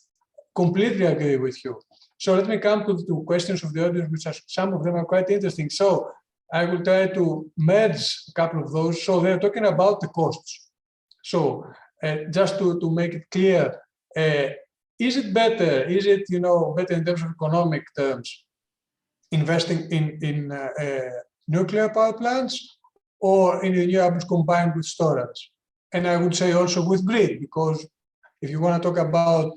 completely agree with you. So let me come to questions of the audience, which are, some of them are quite interesting. So I will try to merge a couple of those. So they're talking about the costs. So just to make it clear, is it better in terms of economic terms, investing in nuclear power plants or in renewables combined with storage. And I would say also with grid, because if you want to talk about,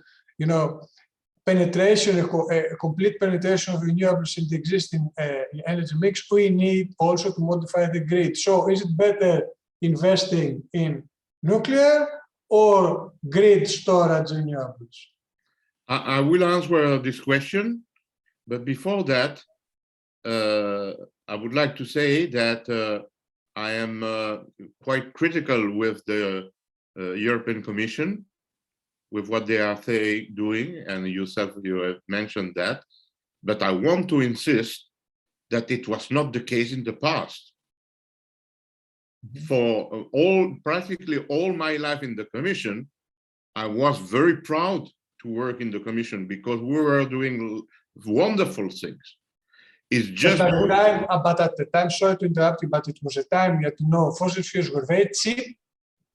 penetration, a complete penetration of renewables in the existing energy mix, we need also to modify the grid. So is it better investing in nuclear or grid storage renewables? I will answer this question, but before that, I would like to say that I am quite critical with the European Commission, with what they are doing, and you have mentioned that, but I want to insist that it was not the case in the past. For practically all my life in the Commission, I was very proud to work in the Commission because we were doing wonderful things. It's just but at the time, sorry to interrupt you, but it was a time that fossil fuels were very cheap,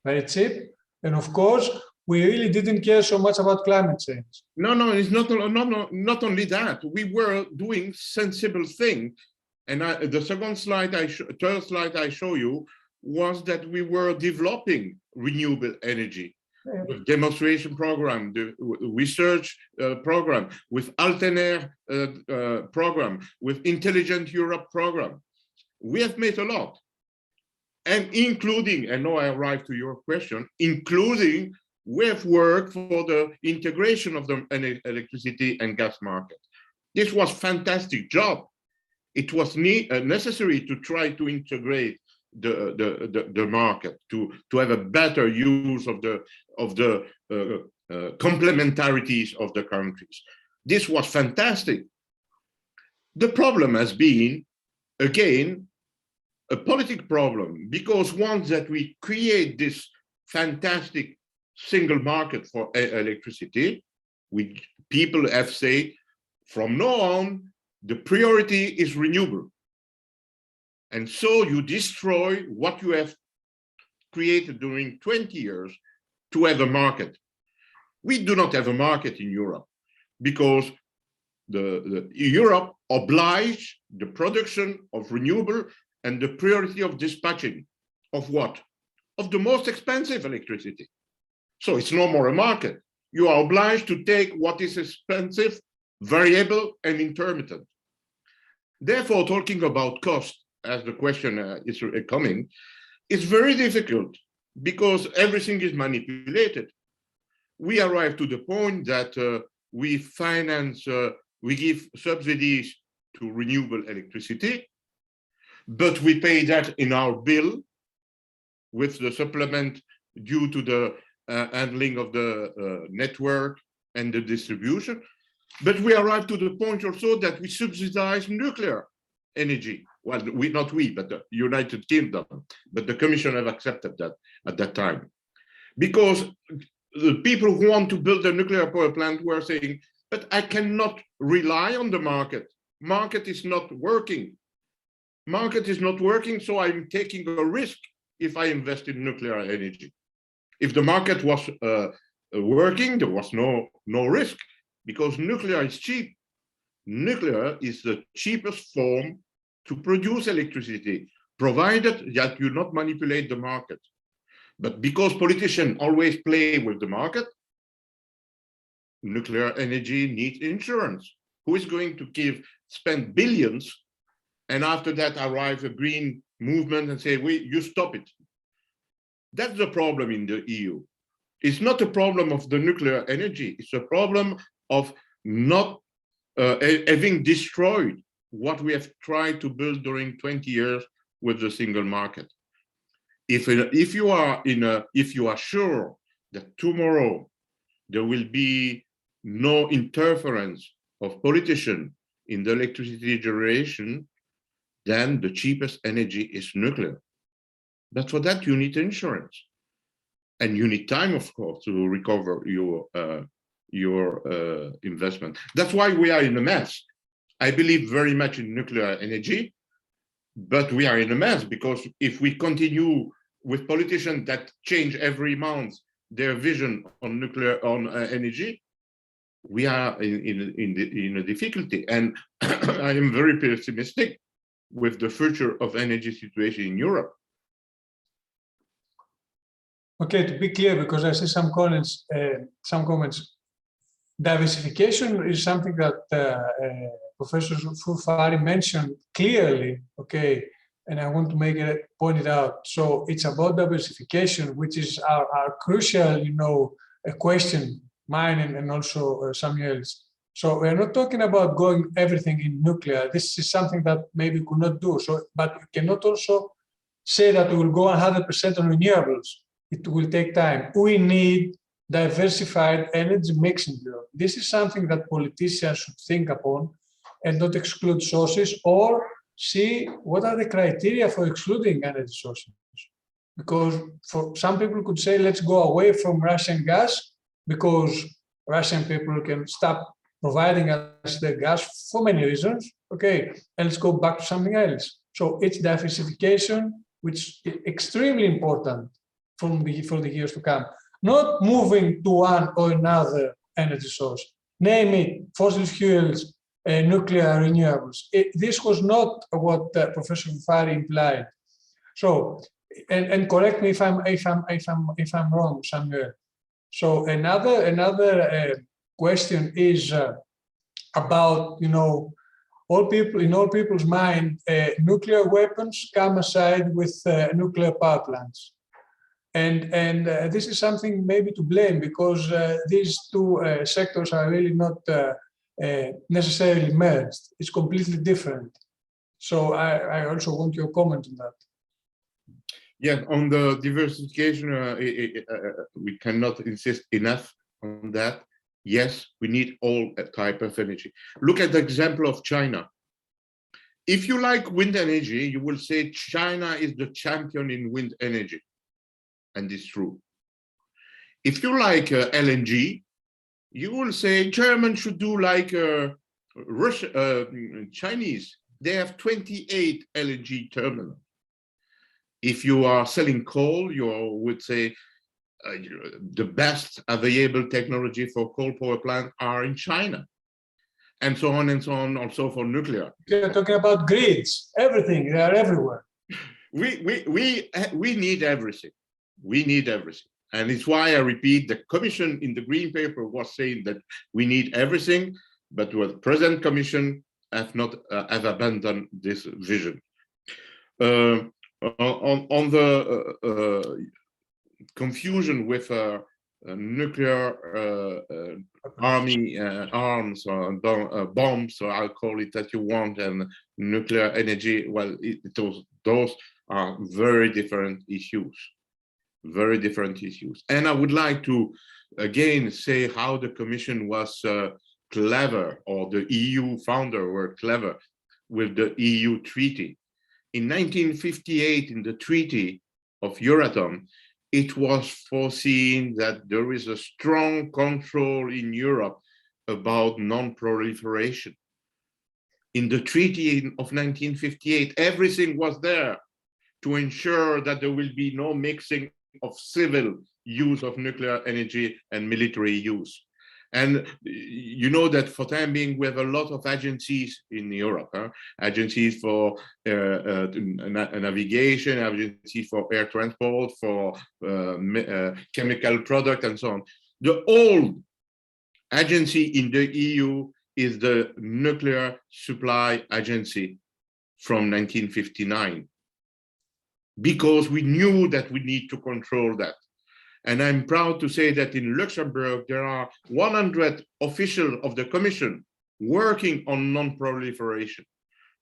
and of course we really didn't care so much about climate change. No, it's not only that. We were doing sensible things, and the third slide I show you was that we were developing renewable energy. With demonstration program, the research program, with Altener program, with Intelligent Europe program. We have made a lot. And including, and now I arrive to your question, including we have worked for the integration of the electricity and gas market. This was a fantastic job. It was necessary to try to integrate the market, to have a better use of the complementarities of the countries. This was fantastic. The problem has been, again, a political problem, because once that we create this fantastic single market for electricity, people have said, from now on, the priority is renewable. And so you destroy what you have created during 20 years to have a market. We do not have a market in Europe because Europe obliged the production of renewable and the priority of dispatching of what? Of the most expensive electricity. So it's no more a market. You are obliged to take what is expensive, variable, and intermittent. Therefore, talking about cost, as the question is coming, it's very difficult because everything is manipulated. We arrive to the point that we finance, we give subsidies to renewable electricity, but we pay that in our bill with the supplement due to the handling of the network and the distribution. But we arrive to the point also that we subsidize nuclear energy. Well, not we, but the United Kingdom, but the Commission have accepted that at that time. Because the people who want to build a nuclear power plant were saying, but I cannot rely on the market. Market is not working. Market is not working, so I'm taking a risk if I invest in nuclear energy. If the market was working, there was no risk, because nuclear is cheap. Nuclear is the cheapest form to produce electricity, provided that you not manipulate the market. But because politicians always play with the market, nuclear energy needs insurance. Who is going to spend billions, and after that arrive a green movement and say, you stop it? That's the problem in the EU. It's not a problem of the nuclear energy. It's a problem of not having destroyed what we have tried to build during 20 years with the single market. If you are sure that tomorrow there will be no interference of politicians in the electricity generation, then the cheapest energy is nuclear. But for that you need insurance, and you need time, of course, to recover your investment. That's why we are in a mess. I believe very much in nuclear energy, but we are in a mess because if we continue with politicians that change every month their vision on energy, we are in a difficulty. And I am very pessimistic with the future of energy situation in Europe, Okay, to be clear, because I see some comments, diversification is something that Professor Furfari mentioned clearly, okay, and I want to point it out. So it's about diversification, which is our crucial, a question, mine and also Samuel's. So we're not talking about going everything in nuclear. This is something that maybe we could not do. So, but we cannot also say that we will go 100% on renewables. It will take time. We need diversified energy mix in Europe. This is something that politicians should think upon and not exclude sources, or see what are the criteria for excluding energy sources. Because for some people could say, let's go away from Russian gas because Russian people can stop providing us the gas for many reasons. Okay, and let's go back to something else. So it's diversification, which is extremely important for the years to come. Not moving to one or another energy source, name it fossil fuels, nuclear, renewables. This was not what Professor Furfari implied. So, and correct me if I'm wrong, Samuel. So another question is about, all people's mind, nuclear weapons come aside with nuclear power plants. And this is something maybe to blame, because these two sectors are really not necessarily merged. It's completely different. So I also want your comment on that. Yeah, on the diversification, we cannot insist enough on that. Yes, we need all type of energy. Look at the example of China. If you like wind energy, you will say China is the champion in wind energy. And it's true. If you like LNG, you will say Germans should do like Chinese. They have 28 LNG terminals. If you are selling coal, you would say the best available technology for coal power plant are in China, and so on and so on. Also for nuclear. You're talking about grids, everything. They are everywhere. We need everything. We need everything. And it's why I repeat, the Commission in the Green Paper was saying that we need everything, but the present Commission have not have abandoned this vision. On the confusion with nuclear arms or bombs, or I'll call it that you want, and nuclear energy, well, those are very different issues. Very different issues. And I would like to again say how the Commission was clever, or the EU founder were clever with the EU treaty. In 1958, in the Treaty of Euratom, it was foreseen that there is a strong control in Europe about non-proliferation. In the Treaty of 1958, everything was there to ensure that there will be no mixing of civil use of nuclear energy and military use. And you know that for time being, we have a lot of agencies in Europe, agencies for navigation, agencies for air transport, for chemical product, and so on. The old agency in the EU is the Nuclear Supply Agency from 1959. Because we knew that we need to control that. And I'm proud to say that in Luxembourg, there are 100 officials of the Commission working on non-proliferation.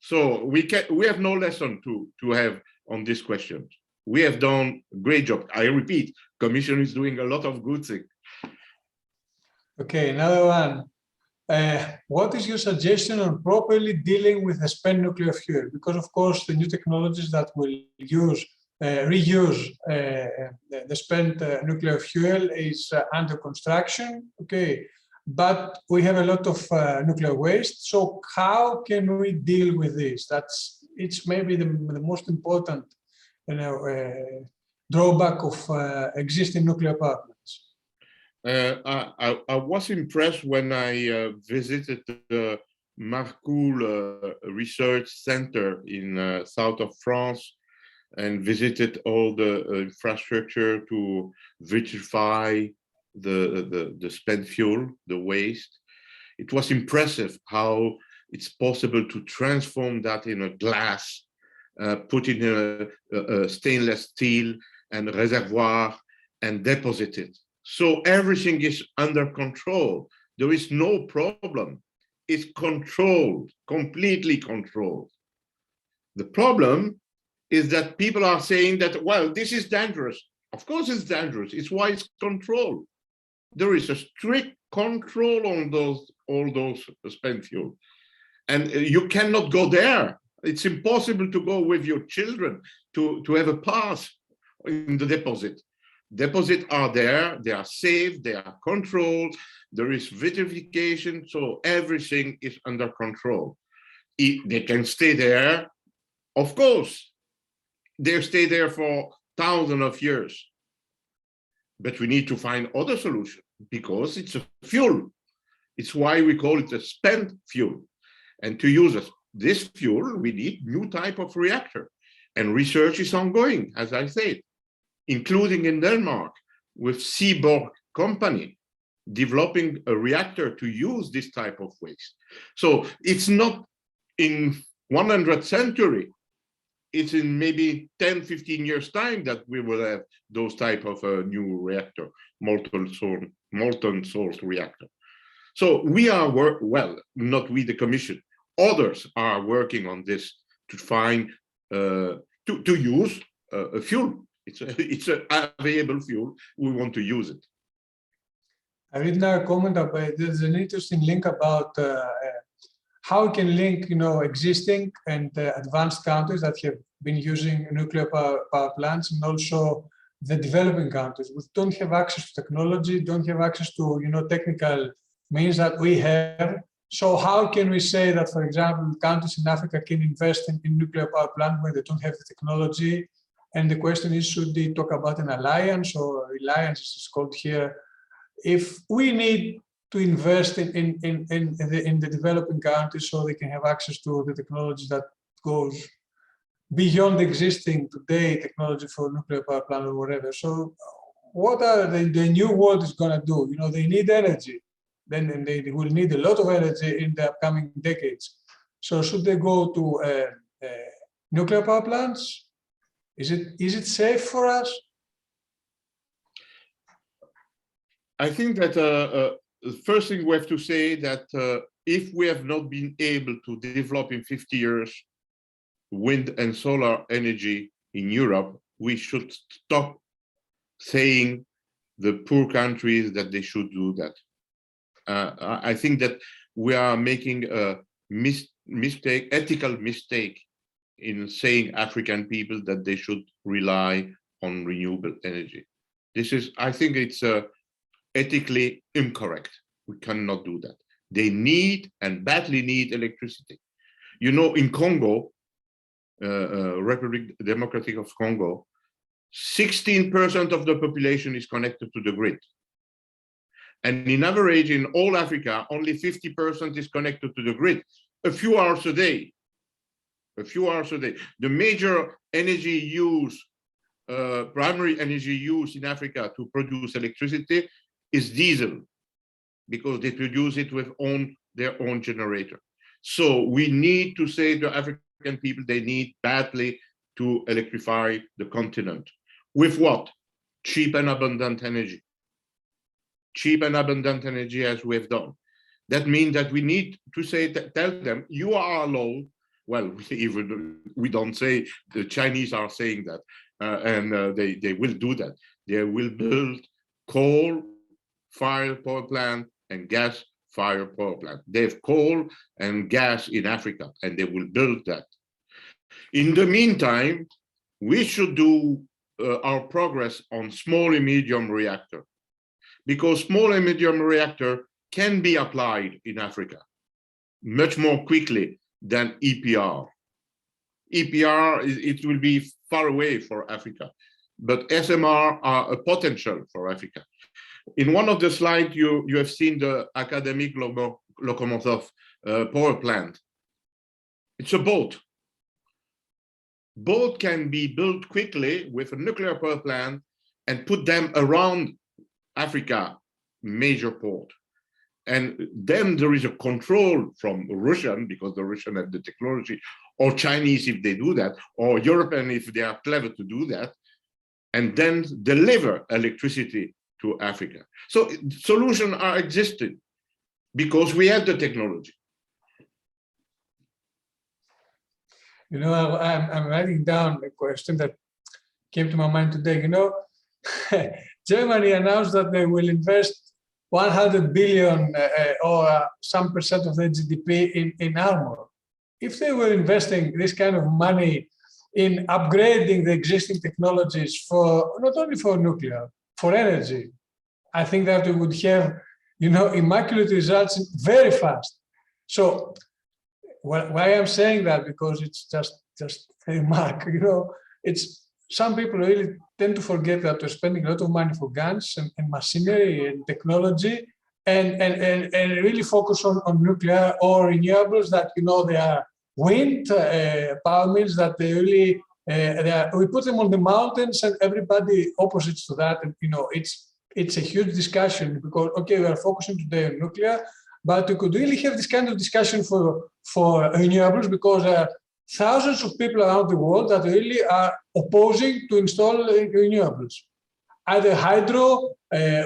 So we have no lesson to have on this question. We have done a great job. I repeat, Commission is doing a lot of good things. Okay, another one. What is your suggestion on properly dealing with the spent nuclear fuel? Because of course, the new technologies that will reuse the spent nuclear fuel is under construction. Okay, but we have a lot of nuclear waste. So how can we deal with this? It's maybe the most important, drawback of existing nuclear power plants. I was impressed when I visited the Marcoule Research Center in south of France and visited all the infrastructure to vitrify the spent fuel, the waste. It was impressive how it's possible to transform that in a glass, put in a stainless steel and reservoir and deposit it. So everything is under control. There is no problem. It's controlled, completely controlled. The problem is that people are saying that, well, this is dangerous. Of course it's dangerous. It's why it's controlled. There is a strict control on all those spent fuel. And you cannot go there. It's impossible to go with your children to have a pass in the deposit. Deposits are there, they are safe, they are controlled, there is vitrification, so everything is under control. They can stay there, of course. They stay there for thousands of years. But we need to find other solutions because it's a fuel. It's why we call it a spent fuel. And to use this fuel, we need new type of reactor. And research is ongoing, as I said, including in Denmark with Seaborg company developing a reactor to use this type of waste. So it's not in 100th century, it's in maybe 10, 15 years time that we will have those type of new reactor, molten salt reactor. So we are, well, not we, the Commission, others are working on this to find, to use a fuel. It's an available fuel, we want to use it. I read now a comment about, there's an interesting link about how we can link, existing and advanced countries that have been using nuclear power plants, and also the developing countries, which don't have access to technology, don't have access to, technical means that we have. So how can we say that, for example, countries in Africa can invest in nuclear power plant when they don't have the technology? And the question is, should they talk about an alliance or reliance, as it's called here? If we need to invest in the developing countries so they can have access to the technology that goes beyond existing today technology for nuclear power plant or whatever. So what are the new world is going to do? They need energy. Then they will need a lot of energy in the upcoming decades. So should they go to nuclear power plants? Is it safe for us? I think that the first thing we have to say that if we have not been able to develop in 50 years wind and solar energy in Europe, we should stop saying the poor countries that they should do that. I think that we are making a mistake, ethical mistake, in saying African people that they should rely on renewable energy. This is, I think it's ethically incorrect. We cannot do that. They need and badly need electricity. In Congo, Republic Democratic of Congo, 16% of the population is connected to the grid. And in average, in all Africa, only 50% is connected to the grid, a few hours a day. A few hours a day. The major energy use, primary energy use in Africa to produce electricity is diesel, because they produce it with their own generator. So we need to say to African people, they need badly to electrify the continent. With what? Cheap and abundant energy. Cheap and abundant energy, as we have done. That means that we need to say, tell them, you are allowed. Well, we don't say, the Chinese are saying that, and they will do that. They will build coal-fired power plant and gas-fired power plant. They have coal and gas in Africa, and they will build that. In the meantime, we should do our progress on small and medium reactor, because small and medium reactor can be applied in Africa much more quickly than EPR. EPR, it will be far away for Africa, but SMR are a potential for Africa. In one of the slides, you have seen the academic Lokomotiv power plant. It's a boat. Both can be built quickly with a nuclear power plant and put them around Africa major port. And then there is a control from Russian, because the Russian have the technology, or Chinese if they do that, or European if they are clever to do that, and then deliver electricity to Africa. So solutions are existing because we have the technology. You know, I'm writing down a question that came to my mind today. You know, Germany announced that they will invest 100 billion or some percent of their GDP in armor. If they were investing this kind of money in upgrading the existing technologies for not only for nuclear, for energy, I think that we would have, you know, immaculate results very fast. So why I'm saying that, because it's just a remark, you know, it's some people really tend to forget that we're spending a lot of money for guns and machinery and technology, and really focus on nuclear or renewables that, you know, they are wind power mills that they really, we put them on the mountains and everybody opposites to that. And, you know, it's a huge discussion because, okay, we are focusing today on nuclear, but we could really have this kind of discussion for renewables, because thousands of people around the world that really are opposing to install renewables, either hydro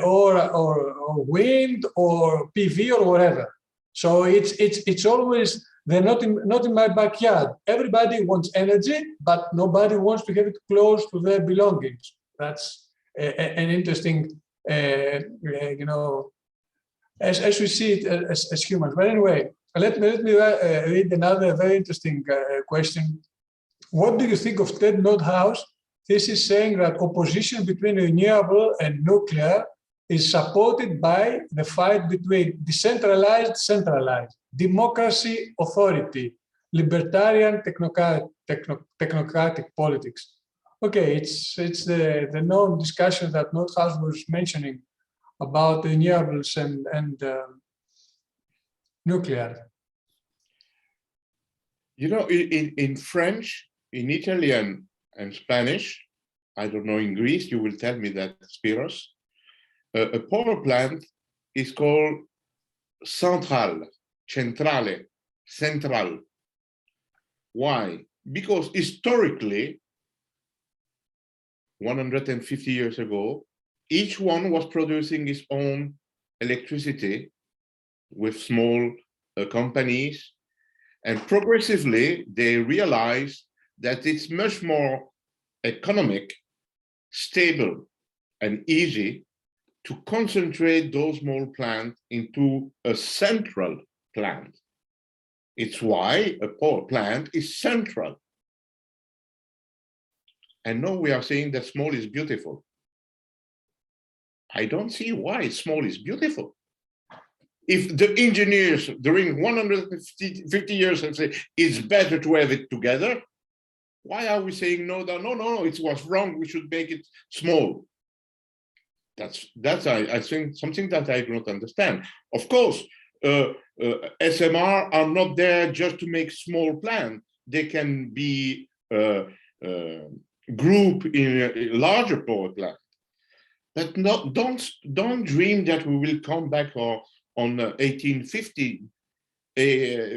or wind or PV or whatever. So it's always, they're not in my backyard. Everybody wants energy, but nobody wants to have it close to their belongings. That's an interesting, you know, as we see it as humans. But anyway, let me read another very interesting question. What do you think of Ted Nordhaus? This is saying that opposition between renewable and nuclear is supported by the fight between decentralized, centralized, democracy, authority, libertarian, technocratic politics. Okay, it's the known discussion that Nordhaus was mentioning about renewables and nuclear. You know, in French, in Italian and Spanish, I don't know, in Greece, you will tell me that, Spiros, a power plant is called centrale, centrale, central. Why? Because historically, 150 years ago, each one was producing its own electricity with small companies. And progressively, they realized that it's much more economic, stable, and easy to concentrate those small plants into a central plant. It's why a power plant is central. And now we are saying that small is beautiful. I don't see why small is beautiful. If the engineers during 150 years have said it's better to have it together, why are we saying no, it was wrong, we should make it small? That's I think something that I do not understand. Of course, SMR are not there just to make small plants. They can be grouped in a larger power plant. But don't dream that we will come back on 1850,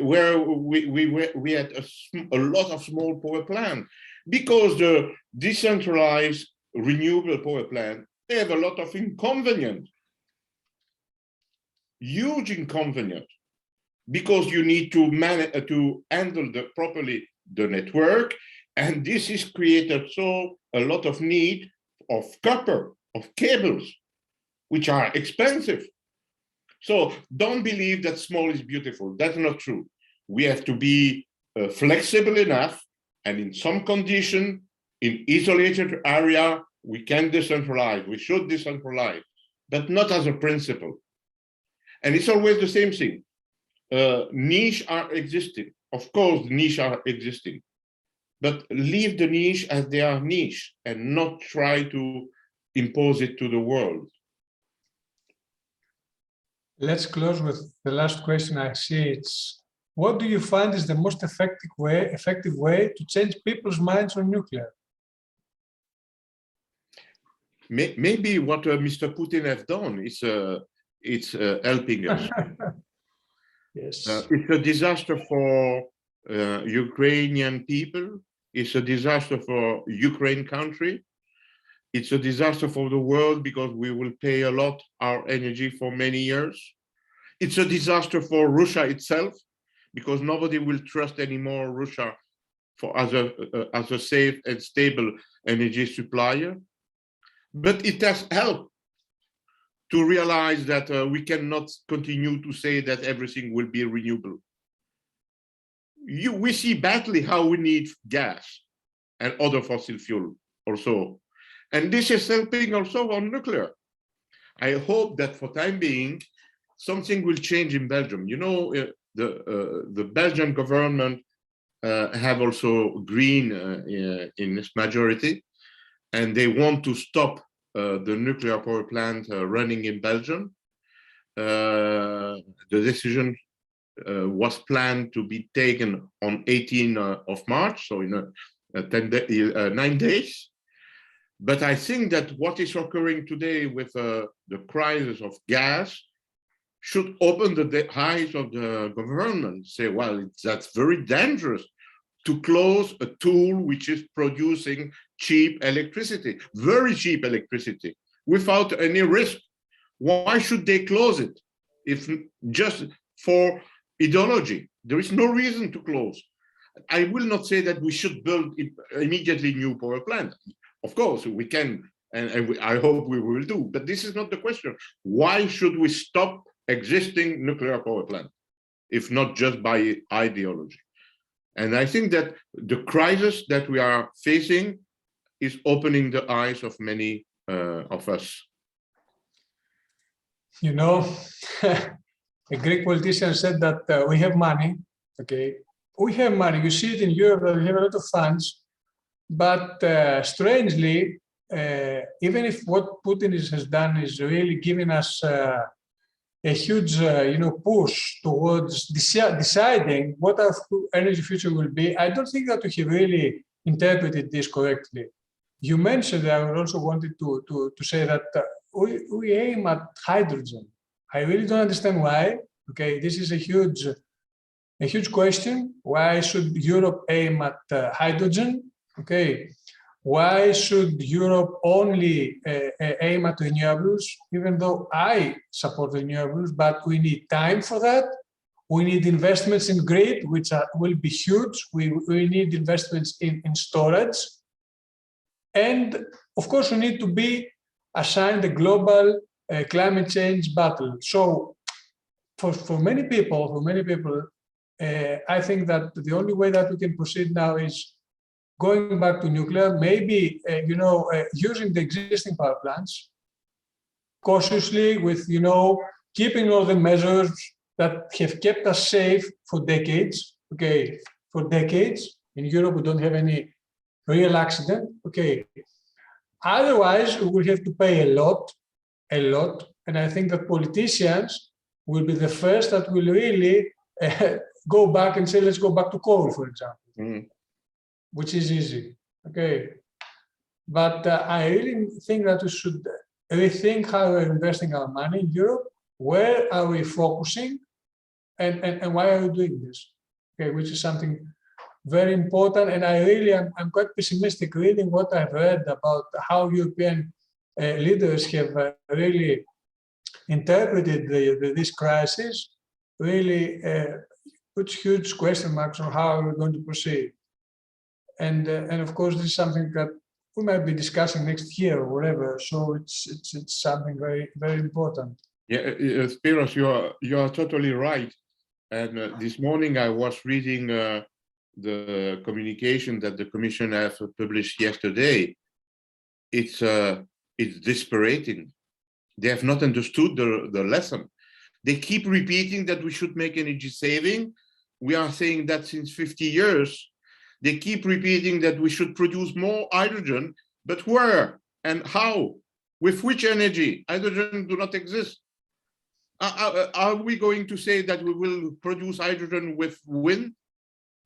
where we had a lot of small power plants, because the decentralized renewable power plant, they have a lot of inconvenience, huge inconvenience, because you need to manage to handle properly the network, and this is created so a lot of need of copper, of cables, which are expensive. So don't believe that small is beautiful. That's not true. We have to be flexible enough, and in some condition, in isolated area, we can decentralize. We should decentralize, but not as a principle. And it's always the same thing. Niche are existing. Of course, niche are existing, but leave the niche as they are niche and not try to impose it to the world. Let's close with the last question. I see it's what do you find is the most effective way to change people's minds on nuclear? Maybe what Mr. Putin has done is it's helping us. Yes. It's a disaster for Ukrainian people. It's a disaster for Ukraine country. It's a disaster for the world because we will pay a lot our energy for many years. It's a disaster for Russia itself because nobody will trust anymore Russia as a safe and stable energy supplier. But it has helped to realize that we cannot continue to say that everything will be renewable. We see badly how we need gas and other fossil fuel also. And this is helping also on nuclear. I hope that for time being, something will change in Belgium. You know, the Belgian government have also green in its majority, and they want to stop the nuclear power plant running in Belgium. The decision was planned to be taken on 18th of March, so in 9 days. But I think that what is occurring today with the crisis of gas should open the eyes of the government, say, well, that's very dangerous to close a tool which is producing cheap electricity, very cheap electricity, without any risk. Why should they close it? If just for ideology, there is no reason to close. I will not say that we should build immediately new power plants. Of course, we can, and I hope we will do, but this is not the question. Why should we stop existing nuclear power plant, if not just by ideology? And I think that the crisis that we are facing is opening the eyes of many of us. You know, a Greek politician said that we have money, okay? We have money. You see it in Europe, we have a lot of funds, but strangely, even if what Putin has done is really giving us a huge, push towards deciding what our energy future will be, I don't think that we have really interpreted this correctly. You mentioned that I also wanted to say that we aim at hydrogen. I really don't understand why. Okay, this is a huge question. Why should Europe aim at hydrogen? Okay, why should Europe only aim at renewables? Even though I support renewables, but we need time for that. We need investments in grid, which will be huge. We need investments in storage. And of course, we need to be assigned a global climate change battle. So for many people, I think that the only way that we can proceed now is going back to nuclear, maybe, using the existing power plants cautiously with, keeping all the measures that have kept us safe for decades, okay, for decades. In Europe, we don't have any real accident, okay. Otherwise, we will have to pay a lot. And I think that politicians will be the first that will really go back and say, let's go back to coal, for example, which is easy, okay. But I really think that we should rethink how we're investing our money in Europe. Where are we focusing? And why are we doing this? Okay, which is something very important. And I really I'm quite pessimistic reading what I've read about how European leaders have really interpreted this crisis, really puts huge question marks on how we're going to proceed. And of course, this is something that we might be discussing next year or whatever. So it's something very, very important. Yeah, Spiros, you are totally right. And this morning I was reading the communication that the Commission have published yesterday. It's dispiriting. They have not understood the lesson. They keep repeating that we should make energy saving. We are saying that since 50 years. They keep repeating that we should produce more hydrogen, but where and how? With which energy? Hydrogen do not exist. Are we going to say that we will produce hydrogen with wind?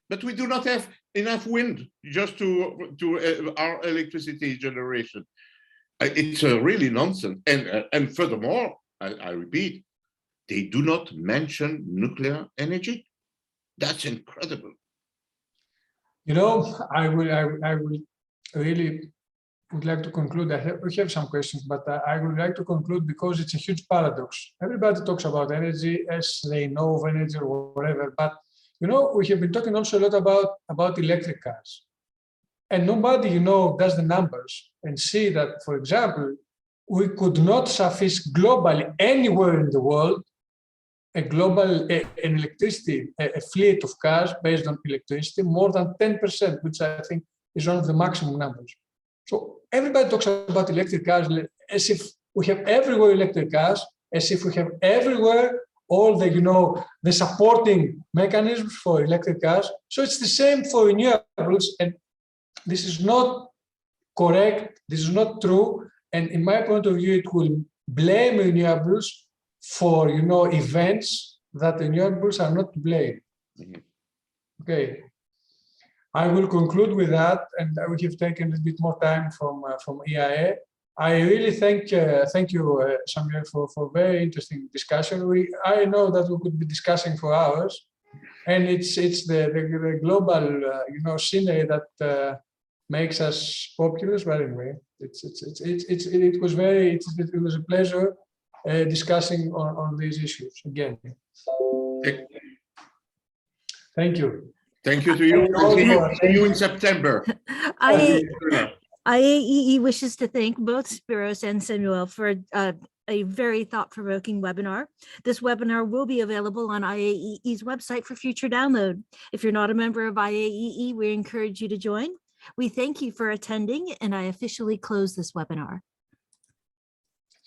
But we do not have enough wind just to our electricity generation. It's really nonsense. And furthermore, I repeat, they do not mention nuclear energy. That's incredible. You know, I will really would like to conclude. We have some questions, but I would like to conclude because it's a huge paradox. Everybody talks about energy as they know of energy or whatever, but you know, we have been talking also a lot about electric cars. And nobody, you know, does the numbers and see that, for example, we could not suffice globally anywhere in the world an electricity, a fleet of cars based on electricity, more than 10%, which I think is one of the maximum numbers. So everybody talks about electric cars as if we have everywhere electric cars, as if we have everywhere all the, you know, the supporting mechanisms for electric cars. So it's the same for renewables, and this is not correct. This is not true. And in my point of view, it will blame renewables for, you know, events that renewables are not to blame. Okay. I will conclude with that, and we have taken a little bit more time from EIA. I really thank you, Samuel, for very interesting discussion. I know that we could be discussing for hours, and it's the global you know, scenery that makes us popular. But anyway, it was a pleasure discussing on these issues again. Thank you. Thank you to you. See you in September. IAEE wishes to thank both Spiros and Samuel for a very thought-provoking webinar. This webinar will be available on IAEE's website for future download. If you're not a member of IAEE, we encourage you to join. We thank you for attending, and I officially close this webinar.